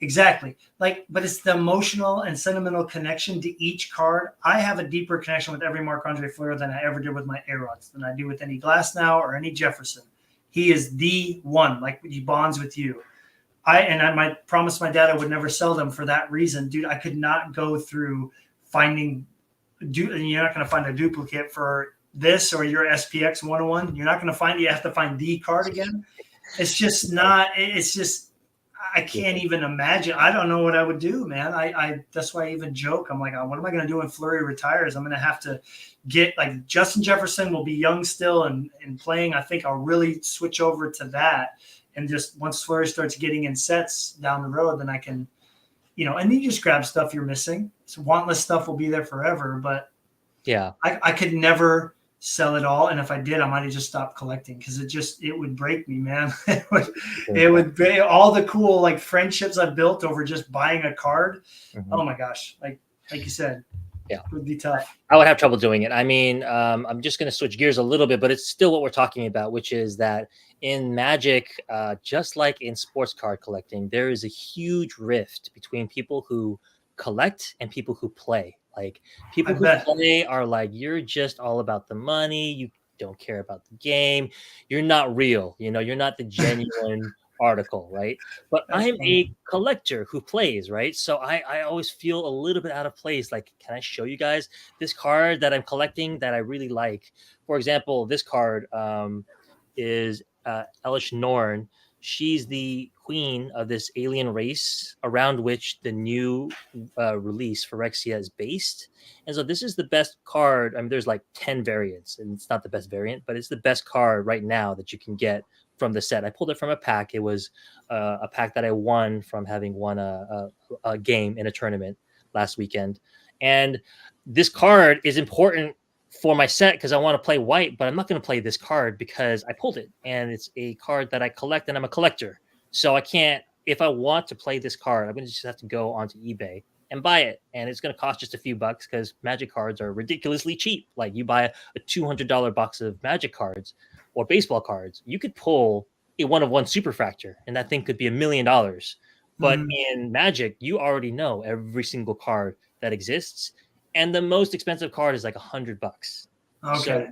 Exactly. Like, but it's the emotional and sentimental connection to each card. I have a deeper connection with every Marc-Andre Fleury than I ever did with my A-Rods, than I do with any Glasnow or any Jefferson. He is the one, like, he bonds with you. I promised my dad I would never sell them for that reason. Dude, I could not go through finding, you're not going to find a duplicate for this or your SPX 101. You're not going to find, you have to find the card again. It's just not, it's just, I can't even imagine. I don't know what I would do, man. I that's why I even joke. I'm like, what am I going to do when Fleury retires? I'm going to have to get, like, Justin Jefferson will be young still and playing. I think I'll really switch over to that. And just once Fleury starts getting in sets down the road, then I can, you know, and you just grab stuff you're missing. So wantless stuff will be there forever. But yeah, I could never sell it all, and if I did, I might have just stopped collecting, because it would break me, man. it would break all the cool, like, friendships I've built over just buying a card. Oh my gosh, like, like you said. Yeah, it would be tough. I would have trouble doing it. I mean, I'm just going to switch gears a little bit, but it's still what we're talking about, which is that in Magic, just like in sports card collecting, there is a huge rift between people who collect and people who play. Like people who play are like, you're just all about the money. You don't care about the game. You're not real. You're not the genuine article, right? But I'm a collector who plays, right? So I always feel a little bit out of place. Like, can I show you guys this card that I'm collecting that I really like? For example, this card is Elish Norn. She's the queen of this alien race around which the new release Phyrexia is based. And so this is the best card. I mean, there's like 10 variants, and it's not the best variant, but it's the best card right now that you can get from the set. I pulled it from a pack. It was a pack that I won from having won a game in a tournament last weekend. And this card is important for my set because I want to play white, but I'm not going to play this card because I pulled it. And it's a card that I collect, and I'm a collector. So I can't, if I want to play this card, I'm going to just have to go onto eBay and buy it. And it's going to cost just a few bucks because Magic cards are ridiculously cheap. Like you buy a $200 box of Magic cards or baseball cards, you could pull a 1/1 Superfractor, and that thing could be $1 million. But in Magic, you already know every single card that exists, and the most expensive card is like $100. Okay. So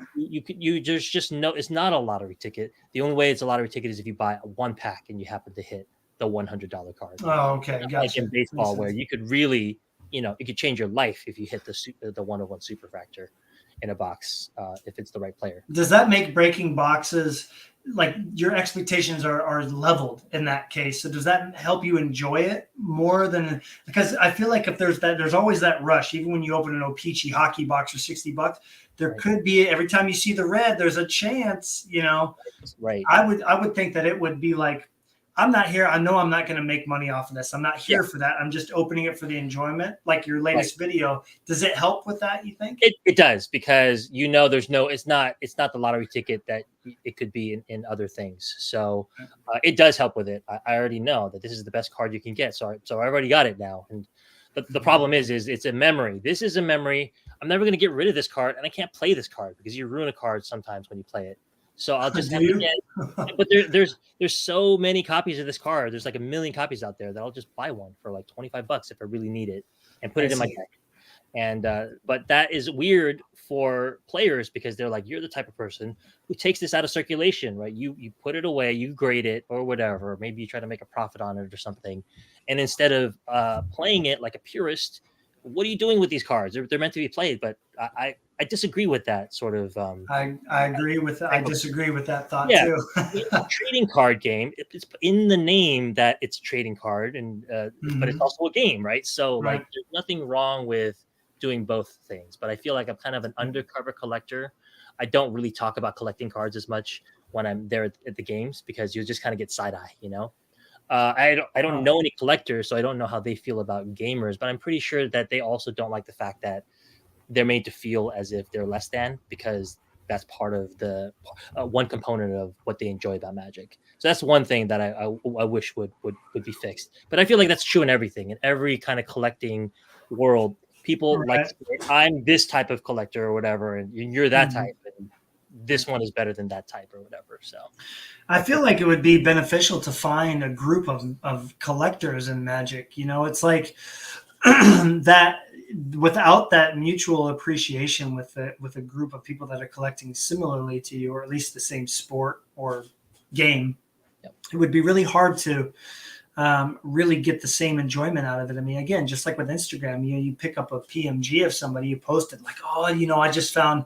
there's just no, it's not a lottery ticket. The only way it's a lottery ticket is if you buy one pack and you happen to hit the $100 card. Oh, okay. Gotcha. Like in baseball, where you could really, it could change your life if you hit the 1/1 Superfractor in a box, if it's the right player. Does that make breaking boxes, like your expectations are leveled in that case? So does that help you enjoy it more than, because I feel like if there's always that rush, even when you open an O-Pee-Chee hockey box for $60, there could be, every time you see the red, there's a chance, Right. I would think that it would be like, I'm not here. I know I'm not going to make money off of this. I'm not here for that. I'm just opening it for the enjoyment. Like your latest video. Does it help with that, you think? It does, because there's no, it's not the lottery ticket that it could be in other things. So it does help with it. I already know that this is the best card you can get. So I already got it now. And the problem is it's a memory. This is a memory. I'm never going to get rid of this card, and I can't play this card because you ruin a card sometimes when you play it. So I'll just have to get, but there's so many copies of this card. There's like 1 million copies out there that I'll just buy one for like $25 if I really need it and put it in my deck. And but that is weird for players because they're like, you're the type of person who takes this out of circulation, right? You put it away, you grade it or whatever. Maybe you try to make a profit on it or something. And instead of playing it like a purist, what are you doing with these cards? They're meant to be played, but I disagree with that sort of. I agree with that. I disagree with that thought too. It's a trading card game. It's in the name that it's a trading card, and but it's also a game, right? So like, there's nothing wrong with doing both things. But I feel like I'm kind of an undercover collector. I don't really talk about collecting cards as much when I'm there at the games because you just kind of get side eye, I don't know any collectors, so I don't know how they feel about gamers, but I'm pretty sure that they also don't like the fact that they're made to feel as if they're less than, because that's part of the one component of what they enjoy about Magic. So that's one thing that I wish would be fixed. But I feel like that's true in everything, in every kind of collecting world. People like, I'm this type of collector or whatever, and you're that type, and this one is better than that type or whatever. So I feel like it would be beneficial to find a group of collectors in Magic. It's like that. Without that mutual appreciation with a group of people that are collecting similarly to you, or at least the same sport or game, it would be really hard to really get the same enjoyment out of it. I mean, again, just like with Instagram, you pick up a PMG of somebody, you post it like, oh, I just found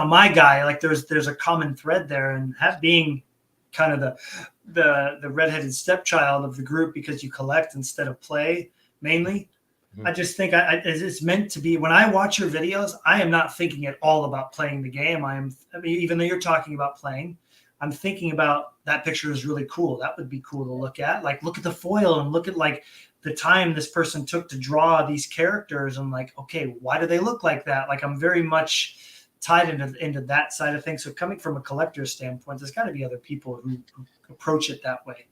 my guy. Like there's a common thread there, and being kind of the redheaded stepchild of the group because you collect instead of play mainly. I just think it's meant to be. When I watch your videos, I am not thinking at all about playing the game. I mean, even though you're talking about playing, I'm thinking about that picture is really cool. That would be cool to look at. Like, look at the foil and look at like the time this person took to draw these characters. And like, okay, why do they look like that? Like, I'm very much tied into that side of things. So coming from a collector's standpoint, there's got to be other people who approach it that way.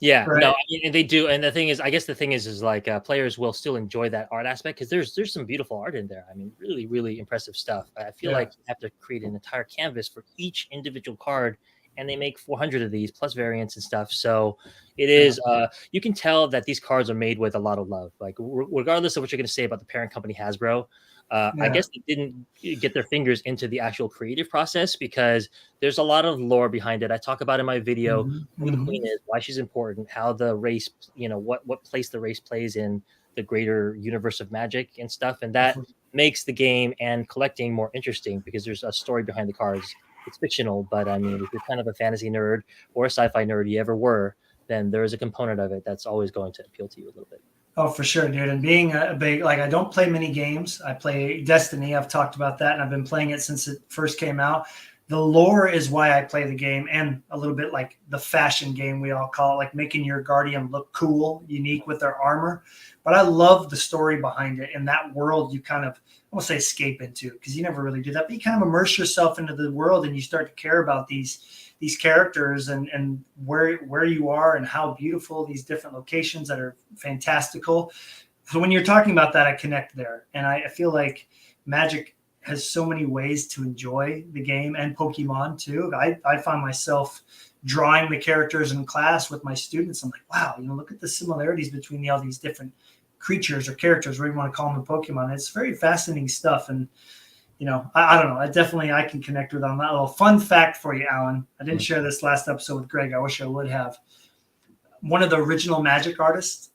Yeah, right? no, I mean, and they do. And the thing is, I guess the thing is like players will still enjoy that art aspect because there's some beautiful art in there. I mean, really, really impressive stuff. I feel Yeah. like you have to create an entire canvas for each individual card, and they make 400 of these plus variants and stuff. So it is. You can tell that these cards are made with a lot of love. Like regardless of what you're going to say about the parent company Hasbro, I Yeah. guess they didn't get their fingers into the actual creative process because there's a lot of lore behind it. I talk about in my video who the queen is, why she's important, how the race, what place the race plays in the greater universe of Magic and stuff, and that makes the game and collecting more interesting because there's a story behind the cards. It's fictional, but I mean, if you're kind of a fantasy nerd or a sci-fi nerd, you ever were, then there is a component of it that's always going to appeal to you a little bit. Oh, for sure, dude. And being a big, like, I don't play many games. I play Destiny. I've talked about that, and I've been playing it since it first came out. The lore is why I play the game, and a little bit like the fashion game we all call it, like making your Guardian look cool, unique with their armor. But I love the story behind it. In that world, you kind of, I won't say escape into, because you never really do that, but you kind of immerse yourself into the world, and you start to care about these characters and where you are and how beautiful these different locations that are fantastical. So when you're talking about that, I connect there. And I feel like Magic has so many ways to enjoy the game, and Pokemon too. I find myself drawing the characters in class with my students. I'm like, wow, look at the similarities between all these different creatures or characters, whatever you want to call them, in Pokemon. It's very fascinating stuff. And I don't know. I can connect with on that. Little fun fact for you, Alan. I didn't share this last episode with Greg. I wish I would have. One of the original Magic artists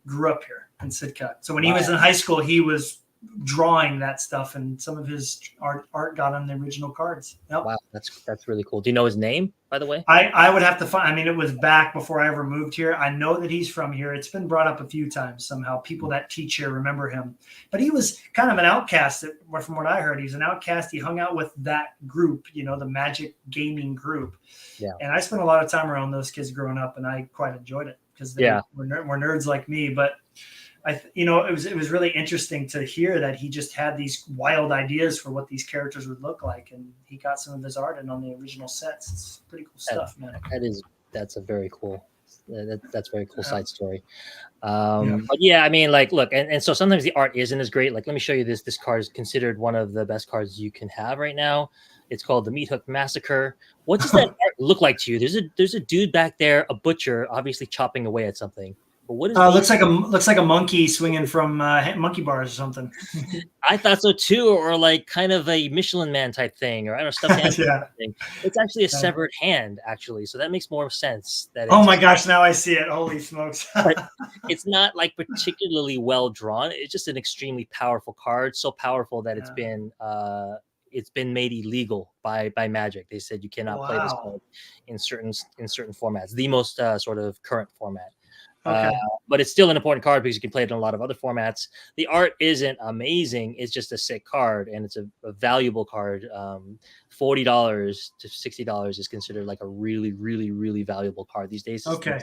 grew up here in Sitka. So when he was in high school, he was drawing that stuff, and some of his art got on the original cards. Yep. Wow, that's really cool. Do you know his name, by the way? I would have to find. I mean, it was back before I ever moved here. I know that he's from here. It's been brought up a few times somehow. People that teach here remember him, but he was kind of an outcast. From what I heard, he's an outcast. He hung out with that group, the Magic gaming group. Yeah. And I spent a lot of time around those kids growing up, and I quite enjoyed it because they were nerds like me. But it was really interesting to hear that he just had these wild ideas for what these characters would look like, and he got some of his art in on the original sets. It's pretty cool stuff, man. That's a very cool. That's a very cool side story. But yeah, I mean, like, look, and so sometimes the art isn't as great. Like, let me show you this. This card is considered one of the best cards you can have right now. It's called the Meat Hook Massacre. What does that art look like to you? There's a dude back there, a butcher, obviously chopping away at something. But what is looks like a monkey swinging from monkey bars or something. I thought so too, or like kind of a Michelin Man type thing, or I don't know, stuffed animal thing. It's actually a severed hand, actually, so that makes more sense. Oh my gosh, now I see it! Holy smokes! It's not like particularly well drawn. It's just an extremely powerful card, so powerful that it's been made illegal by Magic. They said you cannot play this card in certain formats. The most sort of current format. Okay. But it's still an important card because you can play it in a lot of other formats. The art isn't amazing. It's just a sick card, and it's a valuable card. $40 to $60 is considered like a really, really, really valuable card these days. Okay.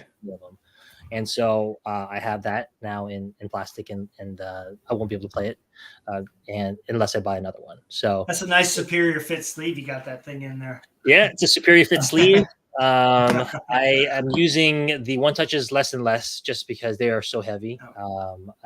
And so I have that now in plastic, and I won't be able to play it and unless I buy another one. So that's a nice superior fit sleeve. You got that thing in there. Yeah, it's a superior fit sleeve. I am using the one touches less and less just because they are so heavy.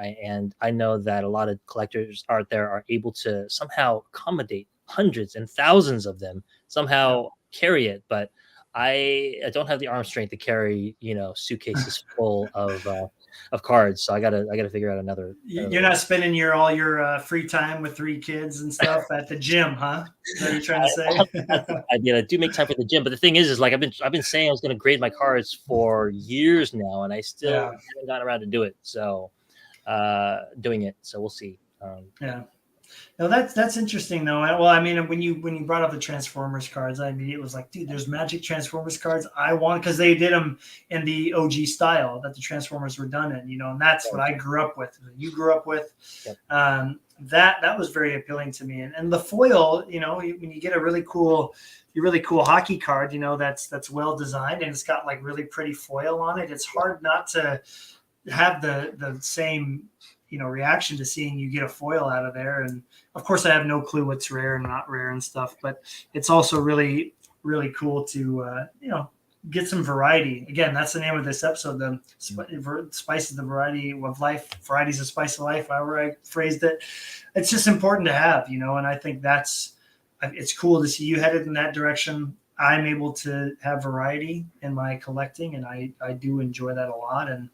I know that a lot of collectors out there are able to somehow accommodate hundreds and thousands of them, somehow carry it, but I don't have the arm strength to carry, suitcases full of cards. So I gotta figure out another. You're not spending all your free time with 3 kids and stuff at the gym, huh? Is that what you're trying to say? I do make time for the gym, but the thing is like I've been saying I was going to grade my cards for years now, and I still haven't gotten around to do it. So doing it. So we'll see. No, that's interesting though. Well, I mean, when you brought up the Transformers cards, I immediately was like, dude, there's Magic Transformers cards I want, because they did them in the OG style that the Transformers were done in, and that's what I grew up with. You grew up with. Yep. That was very appealing to me, and the foil, when you get a really cool hockey card, that's well designed and it's got like really pretty foil on it. It's hard not to have the same reaction to seeing you get a foil out of there. And of course I have no clue what's rare and not rare and stuff, but it's also really, really cool to, get some variety. Again, that's the name of this episode. The spice is the variety of life. Variety is the spice of life. However I phrased it, it's just important to have, and I think it's cool to see you headed in that direction. I'm able to have variety in my collecting, and I do enjoy that a lot. And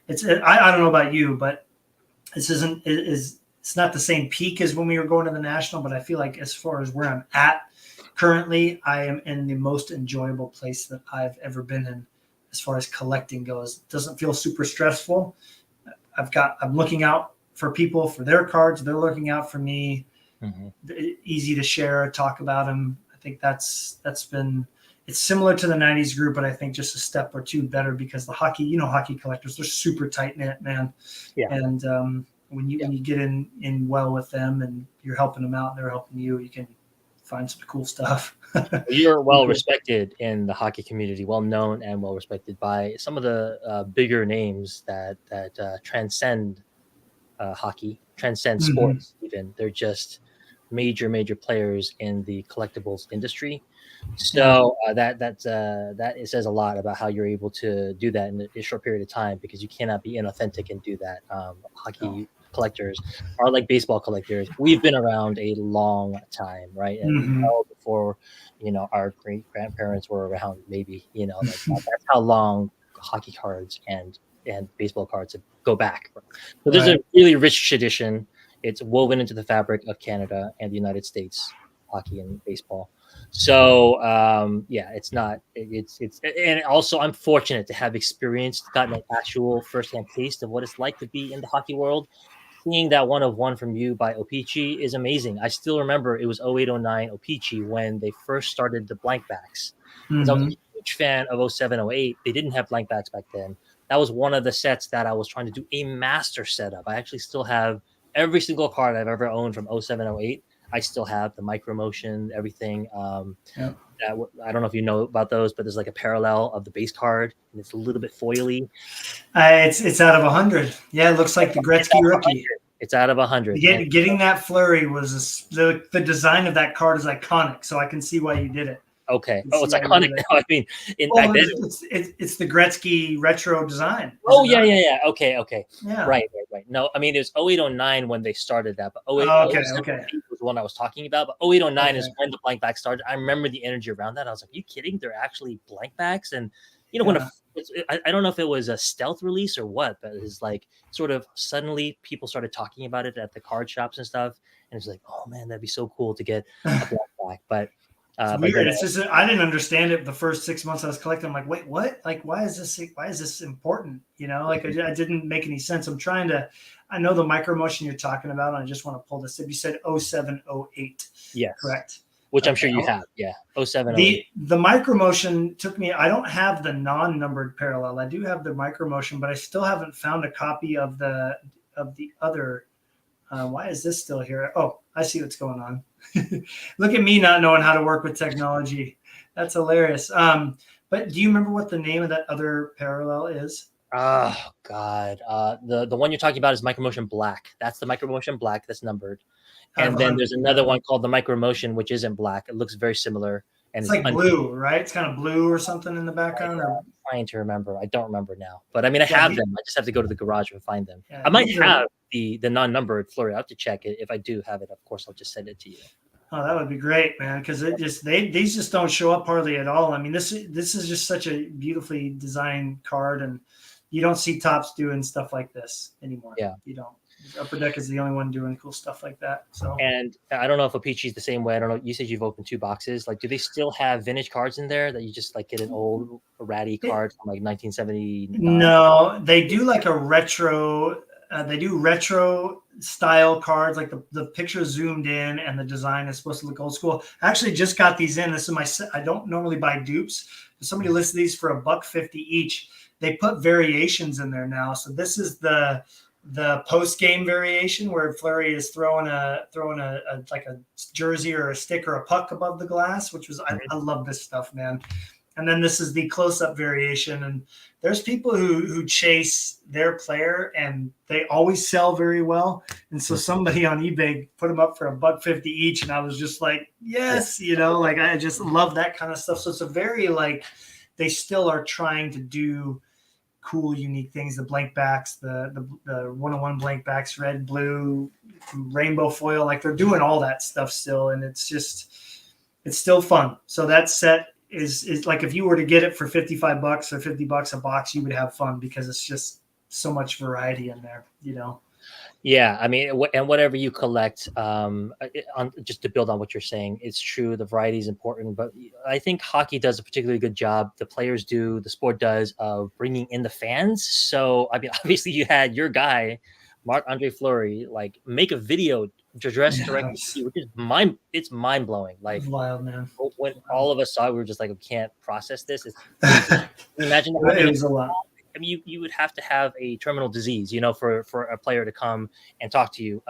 I don't know about you, but it's not the same peak as when we were going to the national, but I feel like as far as where I'm at currently, I am in the most enjoyable place that I've ever been in as far as collecting goes. It doesn't feel super stressful. I'm looking out for people for their cards. They're looking out for me. Mm-hmm. Easy to share, talk about them. I think it's similar to the 90s group, but I think just a step or two better because the hockey collectors, they're super tight knit, man. Yeah. And when you get in well with them and you're helping them out and they're helping you, you can find some cool stuff. You're well respected in the hockey community, well known and well respected by some of the bigger names that transcend hockey, transcend sports. Even they're just major players in the collectibles industry. So that it says a lot about how you're able to do that in a short period of time, because you cannot be inauthentic and do that. Hockey collectors are like baseball collectors. We've been around a long time, right? And well before, our great grandparents were around, maybe, that's how long hockey cards and baseball cards go back. So there's a really rich tradition. It's woven into the fabric of Canada and the United States, hockey and baseball. So and also I'm fortunate to have gotten an actual firsthand taste of what it's like to be in the hockey world. Seeing that one of one from you by O-Pee-Chee is amazing. I still remember it was 08-09 O-Pee-Chee when they first started the blank backs. I was a huge fan of 07-08. They didn't have blank backs back then. That was one of the sets that I was trying to do a master setup. I actually still have every single card I've ever owned from 07-08. I still have the micro motion, everything. I don't know if you know about those, but there's like a parallel of the base card, and it's a little bit foily. It's out of 100. Yeah, it looks like the Gretzky rookie. It's out of 100. Getting that flurry was the design of that card is iconic, so I can see why you did it. Okay. It's iconic now. I mean, back then it's the Gretzky retro design. Yeah. Okay. Yeah. Right. No, I mean, it was 08-09 when they started that, but 08 was the one I was talking about. But 08-09 is when the blank back started. I remember the energy around that. I was like, "Are you kidding? They're actually blank backs." And when I don't know if it was a stealth release or what, but it's like sort of suddenly people started talking about it at the card shops and stuff, and it's like, "Oh man, that'd be so cool to get a blank back." But it's weird. It's just I didn't understand it the first 6 months I was collecting. I'm like, wait, what? Like, why is this important? I didn't make any sense. I know the micro motion you're talking about, and I just want to pull this up. You said 07-08. Yes. Correct. Which I'm sure you have. Yeah. 07-08. The micro motion took me, I don't have the non-numbered parallel. I do have the micro motion, but I still haven't found a copy of the other. Why is this still here? Oh, I see what's going on. Look at me not knowing how to work with technology. That's hilarious. But do you remember what the name of that other parallel is? Oh God. The one you're talking about is Micromotion Black. That's the Micromotion Black that's numbered. And then there's another one called the Micromotion, which isn't black. It looks very similar. And it's like blue, right? It's kind of blue or something in the background. I'm trying to remember. I don't remember now. But I mean, I have them. I just have to go to the garage and find them. I might have the non-numbered flurry. I have to check it. If I do have it, of course, I'll just send it to you. Oh, that would be great, man. Because these just don't show up hardly at all. I mean, this is just such a beautifully designed card, and you don't see Topps doing stuff like this anymore. Yeah, you don't. Upper Deck is the only one doing cool stuff like that. So, and I don't know if O-Pee-Chee's the same way. I don't know. You said you've opened 2 boxes. Like, do they still have vintage cards in there that you just like get an old ratty card from like 1979? No, they do like a retro. They do retro style cards, like the picture zoomed in and the design is supposed to look old school. I actually just got these in. This is I don't normally buy dupes. Somebody listed these for $1.50 each. They put variations in there now. So this is the post game variation where Fleury is throwing a like a jersey or a stick or a puck above the glass, which was I love this stuff, man. And then this is the close-up variation. And there's people who chase their player and they always sell very well. And so somebody on eBay put them up for $1.50 each. And I was just like, yes, I just love that kind of stuff. So it's a very they still are trying to do cool, unique things. The blank backs, the 101 blank backs, red, blue, rainbow foil, like they're doing all that stuff still, and it's still fun. So that set is like, if you were to get it for $55 or $50 a box, you would have fun because it's just so much variety in there, you know. Yeah, I mean, and whatever you collect, just to build on what you're saying, it's true. The variety is important, but I think hockey does a particularly good job. The players do, the sport does, of bringing in the fans. So, I mean, obviously, you had your guy, Marc-Andre Fleury, like make a video addressed directly to you, which is mind blowing. Like, wild, man. When all of us saw it, we were just like, we can't process this. It's crazy. Imagine it was a lot. I mean, you would have to have a terminal disease, you know, for a player to come and talk to you,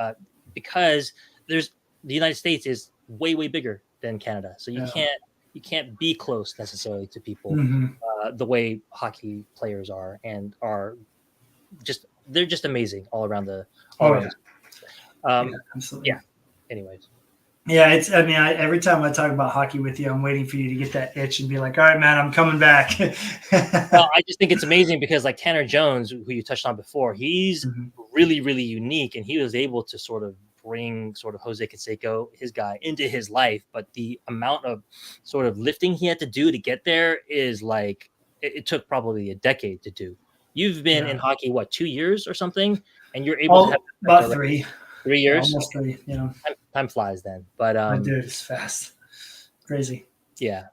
because the United States is way, way bigger than Canada. So you can't be close necessarily to people the way hockey players are, and they're just amazing all around the. Absolutely. Yeah. Anyways. Yeah, every time I talk about hockey with you, I'm waiting for you to get that itch and be like, all right, man, I'm coming back. Well, I just think it's amazing because like Tanner Jones, who you touched on before, he's really, really unique, and he was able to sort of bring sort of Jose Canseco, his guy, into his life. But the amount of sort of lifting he had to do to get there is like, it took probably a decade to do. You've been in hockey, what, 2 years or something? And you're able to have about 3. 3 years? Almost 3, yeah. Time flies then. But dude, it's fast. Crazy. Yeah.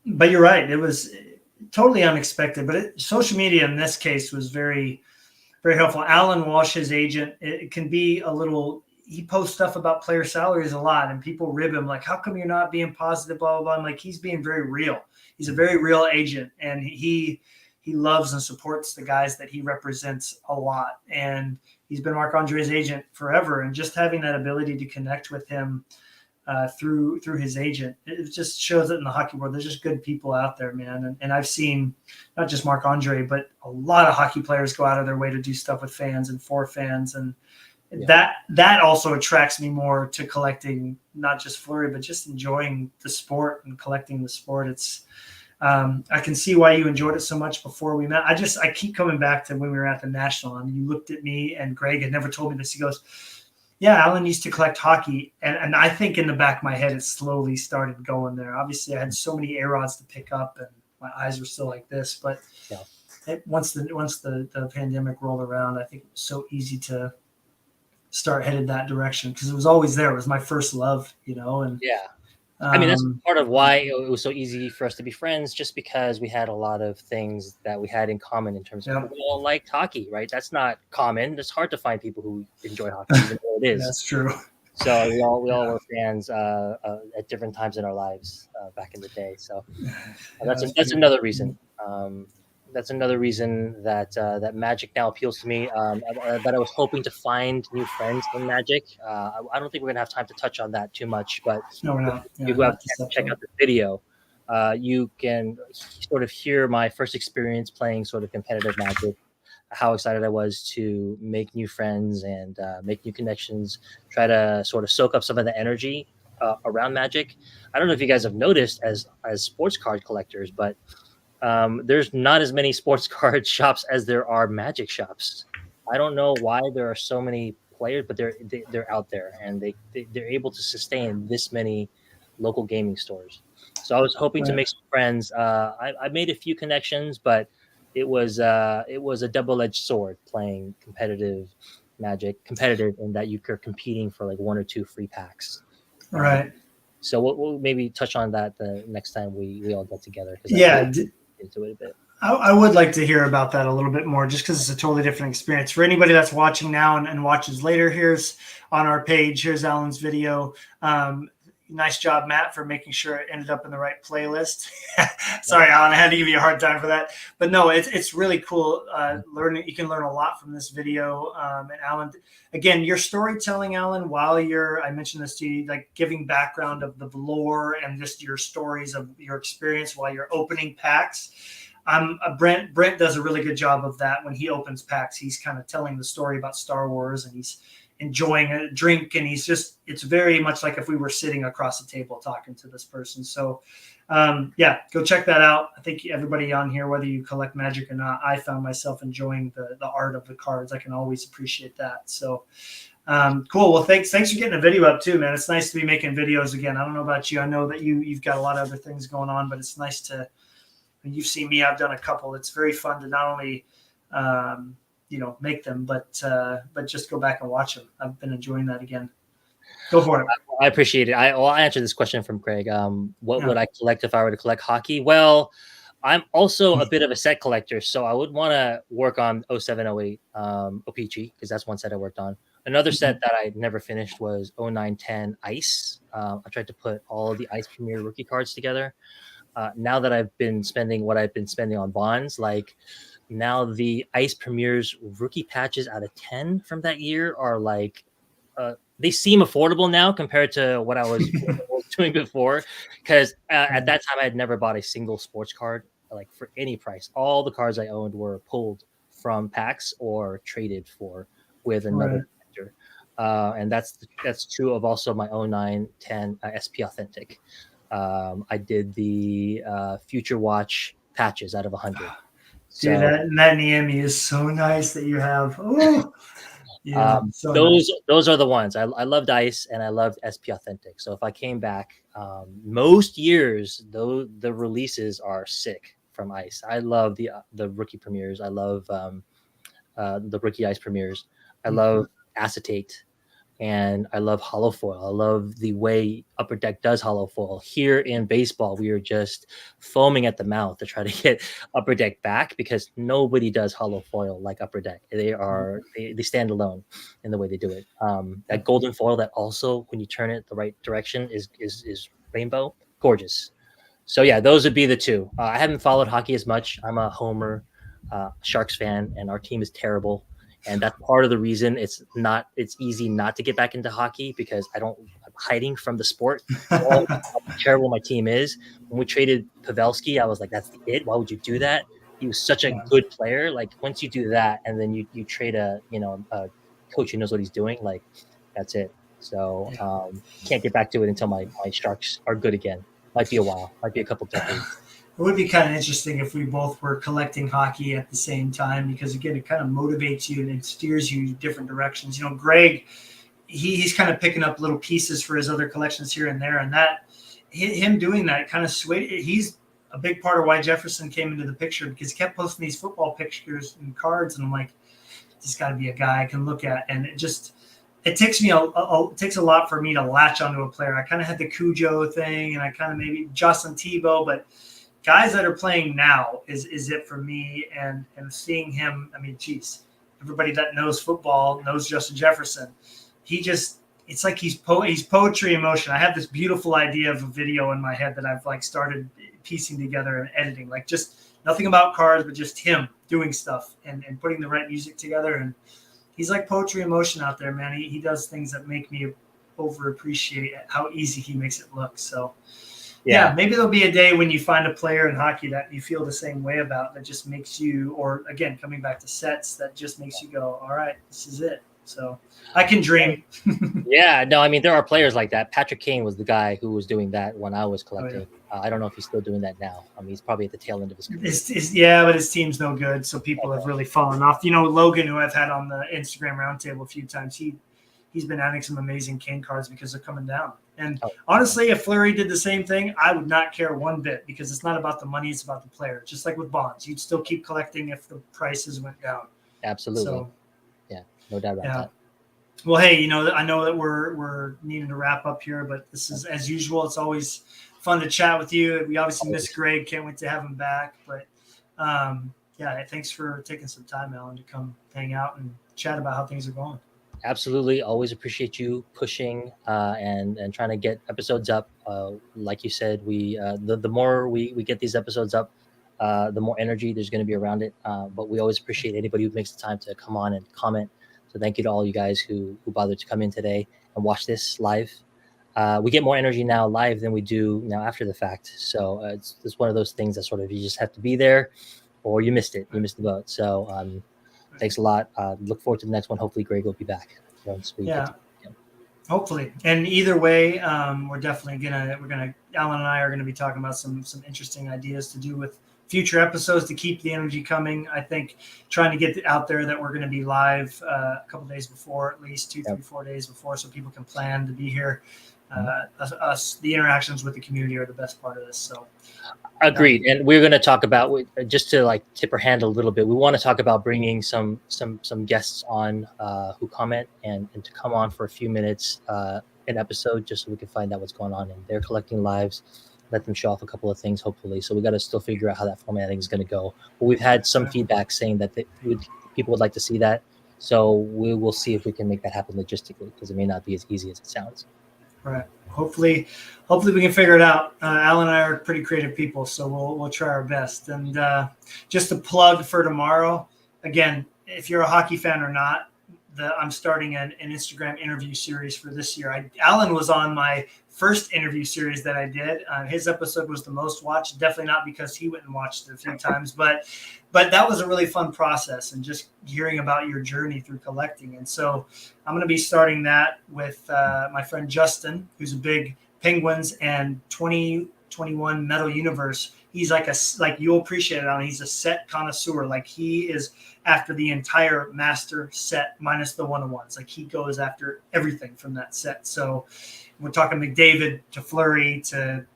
But you're right. It was totally unexpected. But social media in this case was very, very helpful. Alan Walsh, his agent, it can be a little, he posts stuff about player salaries a lot, and people rib him like, how come you're not being positive, blah, blah, blah. I'm like, he's being very real. He's a very real agent, and he loves and supports the guys that he represents a lot. And he's been Marc-Andre's agent forever. And just having that ability to connect with him through his agent, it just shows it in the hockey world. There's just good people out there, man. And I've seen not just Marc-Andre, but a lot of hockey players go out of their way to do stuff with fans and for fans. And that also attracts me more to collecting, not just Fleury, but just enjoying the sport and collecting the sport. It's, I can see why you enjoyed it so much before we met. I keep coming back to when we were at the National, and you looked at me, and Greg had never told me this. He goes, yeah, Alan used to collect hockey. And I think in the back of my head, it slowly started going there. Obviously, I had so many A-Rods to pick up, and my eyes were still like this. But once the pandemic rolled around, I think it was so easy to start headed that direction because it was always there. It was my first love, you know. And I mean, that's part of why it was so easy for us to be friends, just because we had a lot of things that we had in common in terms of we all liked hockey, right? That's not common. It's hard to find people who enjoy hockey, even though it is. That's true. So we all were fans at different times in our lives back in the day. So that's another reason. That's another reason that Magic now appeals to me. That I was hoping to find new friends in Magic. I don't think we're gonna have time to touch on that too much, but no, we're not. You have to check out the video. You can sort of hear my first experience playing sort of competitive Magic, how excited I was to make new friends and make new connections, try to sort of soak up some of the energy around Magic. I don't know if you guys have noticed as sports card collectors, but there's not as many sports card shops as there are Magic shops. I don't know why there are so many players, but they're out there, and they're able to sustain this many local gaming stores. So I was hoping to make some friends. I made a few connections, but it was a double-edged sword playing competitive Magic, competitive in that you're competing for like 1 or 2 free packs. Right. So we'll maybe touch on that the next time we all get together. Into it a bit. I would like to hear about that a little bit more, just because it's a totally different experience. For anybody that's watching now and watches later, here's on our page, here's Alan's video. Nice job, Matt, for making sure it ended up in the right playlist. Sorry, Alan, I had to give you a hard time for that. But no, it's really cool learning. You can learn a lot from this video. And Alan, again, your storytelling, Alan, while I mentioned this to you, like giving background of the lore and just your stories of your experience while you're opening packs. Brent does a really good job of that when he opens packs. He's kind of telling the story about Star Wars, and he's enjoying a drink, and it's very much like if we were sitting across the table talking to this person. So yeah, go check that out. I think everybody on here, whether you collect Magic or not, I found myself enjoying the art of the cards. I can always appreciate that. So cool. Well, thanks for getting a video up too, man. It's nice to be making videos again. I don't know about you. I know that you've got a lot of other things going on, but it's nice to, when you've seen me, I've done a couple. It's very fun to not only make them, but just go back and watch them. I've been enjoying that again. Go for it. I appreciate it. I'll answer this question from Craig. What would I collect if I were to collect hockey? Well, I'm also a bit of a set collector, so I would want to work on 07, 08 O-Pee-Chee, because that's one set I worked on. Another set that I never finished was 09, 10 Ice. I tried to put all of the Ice Premier rookie cards together. Now that I've been spending what I've been spending on bonds, like now the Ice Premier's rookie patches out of 10 from that year are like, they seem affordable now compared to what I was doing before. Because at that time, I had never bought a single sports card, like for any price. All the cards I owned were pulled from packs or traded for with another collector. And that's true of also my 09, 10 SP Authentic. I did the Future Watch patches out of 100. Dude, so, that Niemi is so nice that you have. Oh, yeah, those are the ones. I loved Ice and I loved SP Authentic. So if I came back, most years though the releases are sick from Ice. I love the rookie premieres. I love the rookie Ice premieres. I love Acetate. And I love hollow foil. I love the way Upper Deck does hollow foil. Here in baseball, we are just foaming at the mouth to try to get Upper Deck back because nobody does hollow foil like Upper Deck. They stand alone in the way they do it. That golden foil that also, when you turn it the right direction, is rainbow. Gorgeous. So yeah, those would be the two. I haven't followed hockey as much. I'm a Homer Sharks fan, and our team is terrible. And that's part of the reason it's easy not to get back into hockey, because I'm hiding from the sport. How terrible my team is. When we traded Pavelski, I was like, that's it. Why would you do that? He was such a good player. Like once you do that and then you trade a coach who knows what he's doing, like that's it. So can't get back to it until my Sharks are good again. Might be a while. Might be a couple decades. It would be kind of interesting if we both were collecting hockey at the same time, because again, it kind of motivates you and it steers you different directions. Greg, he's kind of picking up little pieces for his other collections here and there, and that him doing that kind of swayed. He's a big part of why Jefferson came into the picture, because he kept posting these football pictures and cards, and I'm like, this got to be a guy I can look at, and it takes me it takes a lot for me to latch onto a player. I kind of had the Cujo thing, and I kind of maybe Jocelyn Tebow, but guys that are playing now is it for me, and seeing him. I mean, geez, everybody that knows football knows Justin Jefferson. It's like he's poetry in motion. I have this beautiful idea of a video in my head that I've like started piecing together and editing, like just nothing about cards, but just him doing stuff and putting the right music together. And he's like poetry in motion out there, man. He does things that make me over appreciate how easy he makes it look. So. Yeah, maybe there'll be a day when you find a player in hockey that you feel the same way about, that just makes you, or again, coming back to sets, that just makes you go, all right, this is it. So I can dream. Yeah, no, I mean, there are players like that. Patrick Kane was the guy who was doing that when I was collecting. Oh, yeah. I don't know if he's still doing that now. I mean, he's probably at the tail end of his career. But his team's no good, so people have really fallen off. Logan, who I've had on the Instagram roundtable a few times, he's been adding some amazing Kane cards because they're coming down. And honestly, if Fleury did the same thing, I would not care one bit, because it's not about the money, it's about the player. Just like with bonds, you'd still keep collecting if the prices went down. Absolutely. So, yeah, no doubt about that. Well, hey, I know that we're needing to wrap up here, but this is, as usual, it's always fun to chat with you. We obviously miss Greg. Can't wait to have him back. But thanks for taking some time, Alan, to come hang out and chat about how things are going. Absolutely. Always appreciate you pushing and trying to get episodes up. Like you said, the more we get these episodes up, the more energy there's going to be around it. But we always appreciate anybody who makes the time to come on and comment. So thank you to all you guys who bothered to come in today and watch this live. We get more energy now live than we do now after the fact. So it's one of those things that sort of, you just have to be there, or you missed it. You missed the boat. So thanks a lot. Look forward to the next one. Hopefully Greg will be back. Hopefully, and either way, we're definitely Alan and I are gonna be talking about some interesting ideas to do with future episodes to keep the energy coming. I think trying to get out there that we're going to be live a couple days before, at least 2, 3, 4 days before, so people can plan to be here. The interactions with the community are the best part of this. So agreed. And we're going to talk about, just to like tip our hand a little bit, we want to talk about bringing some guests on who comment and to come on for a few minutes an episode, just so we can find out what's going on in their collecting lives, let them show off a couple of things, hopefully. So we got to still figure out how that formatting is going to go. But we've had some feedback saying that people would like to see that. So we will see if we can make that happen logistically, because it may not be as easy as it sounds. Right. Hopefully we can figure it out. Alan and I are pretty creative people, so we'll try our best. And just a plug for tomorrow. Again, if you're a hockey fan or not, I'm starting an Instagram interview series for this year. Alan was on my first interview series that I did. His episode was the most watched, definitely not because he went and watched it a few times, but that was a really fun process, and just hearing about your journey through collecting. And so I'm going to be starting that with my friend Justin, who's a big Penguins and 2021 Metal Universe. He's like you'll appreciate it, Alan. He's a set connoisseur. Like, he is after the entire master set minus the one-on-ones. Like, he goes after everything from that set. So we're talking McDavid to Fleury to,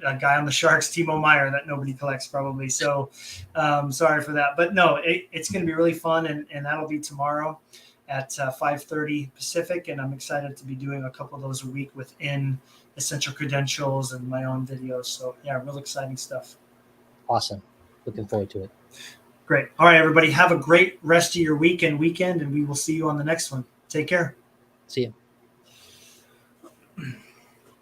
a guy on the Sharks, Timo Meyer, that nobody collects probably. So sorry for that. But no, it's going to be really fun, and that'll be tomorrow at 5:30 Pacific. And I'm excited to be doing a couple of those a week within Essential Credentials and my own videos. So yeah, real exciting stuff. Awesome. Looking forward to it. Great. All right, everybody, have a great rest of your weekend, and we will see you on the next one. Take care. See you.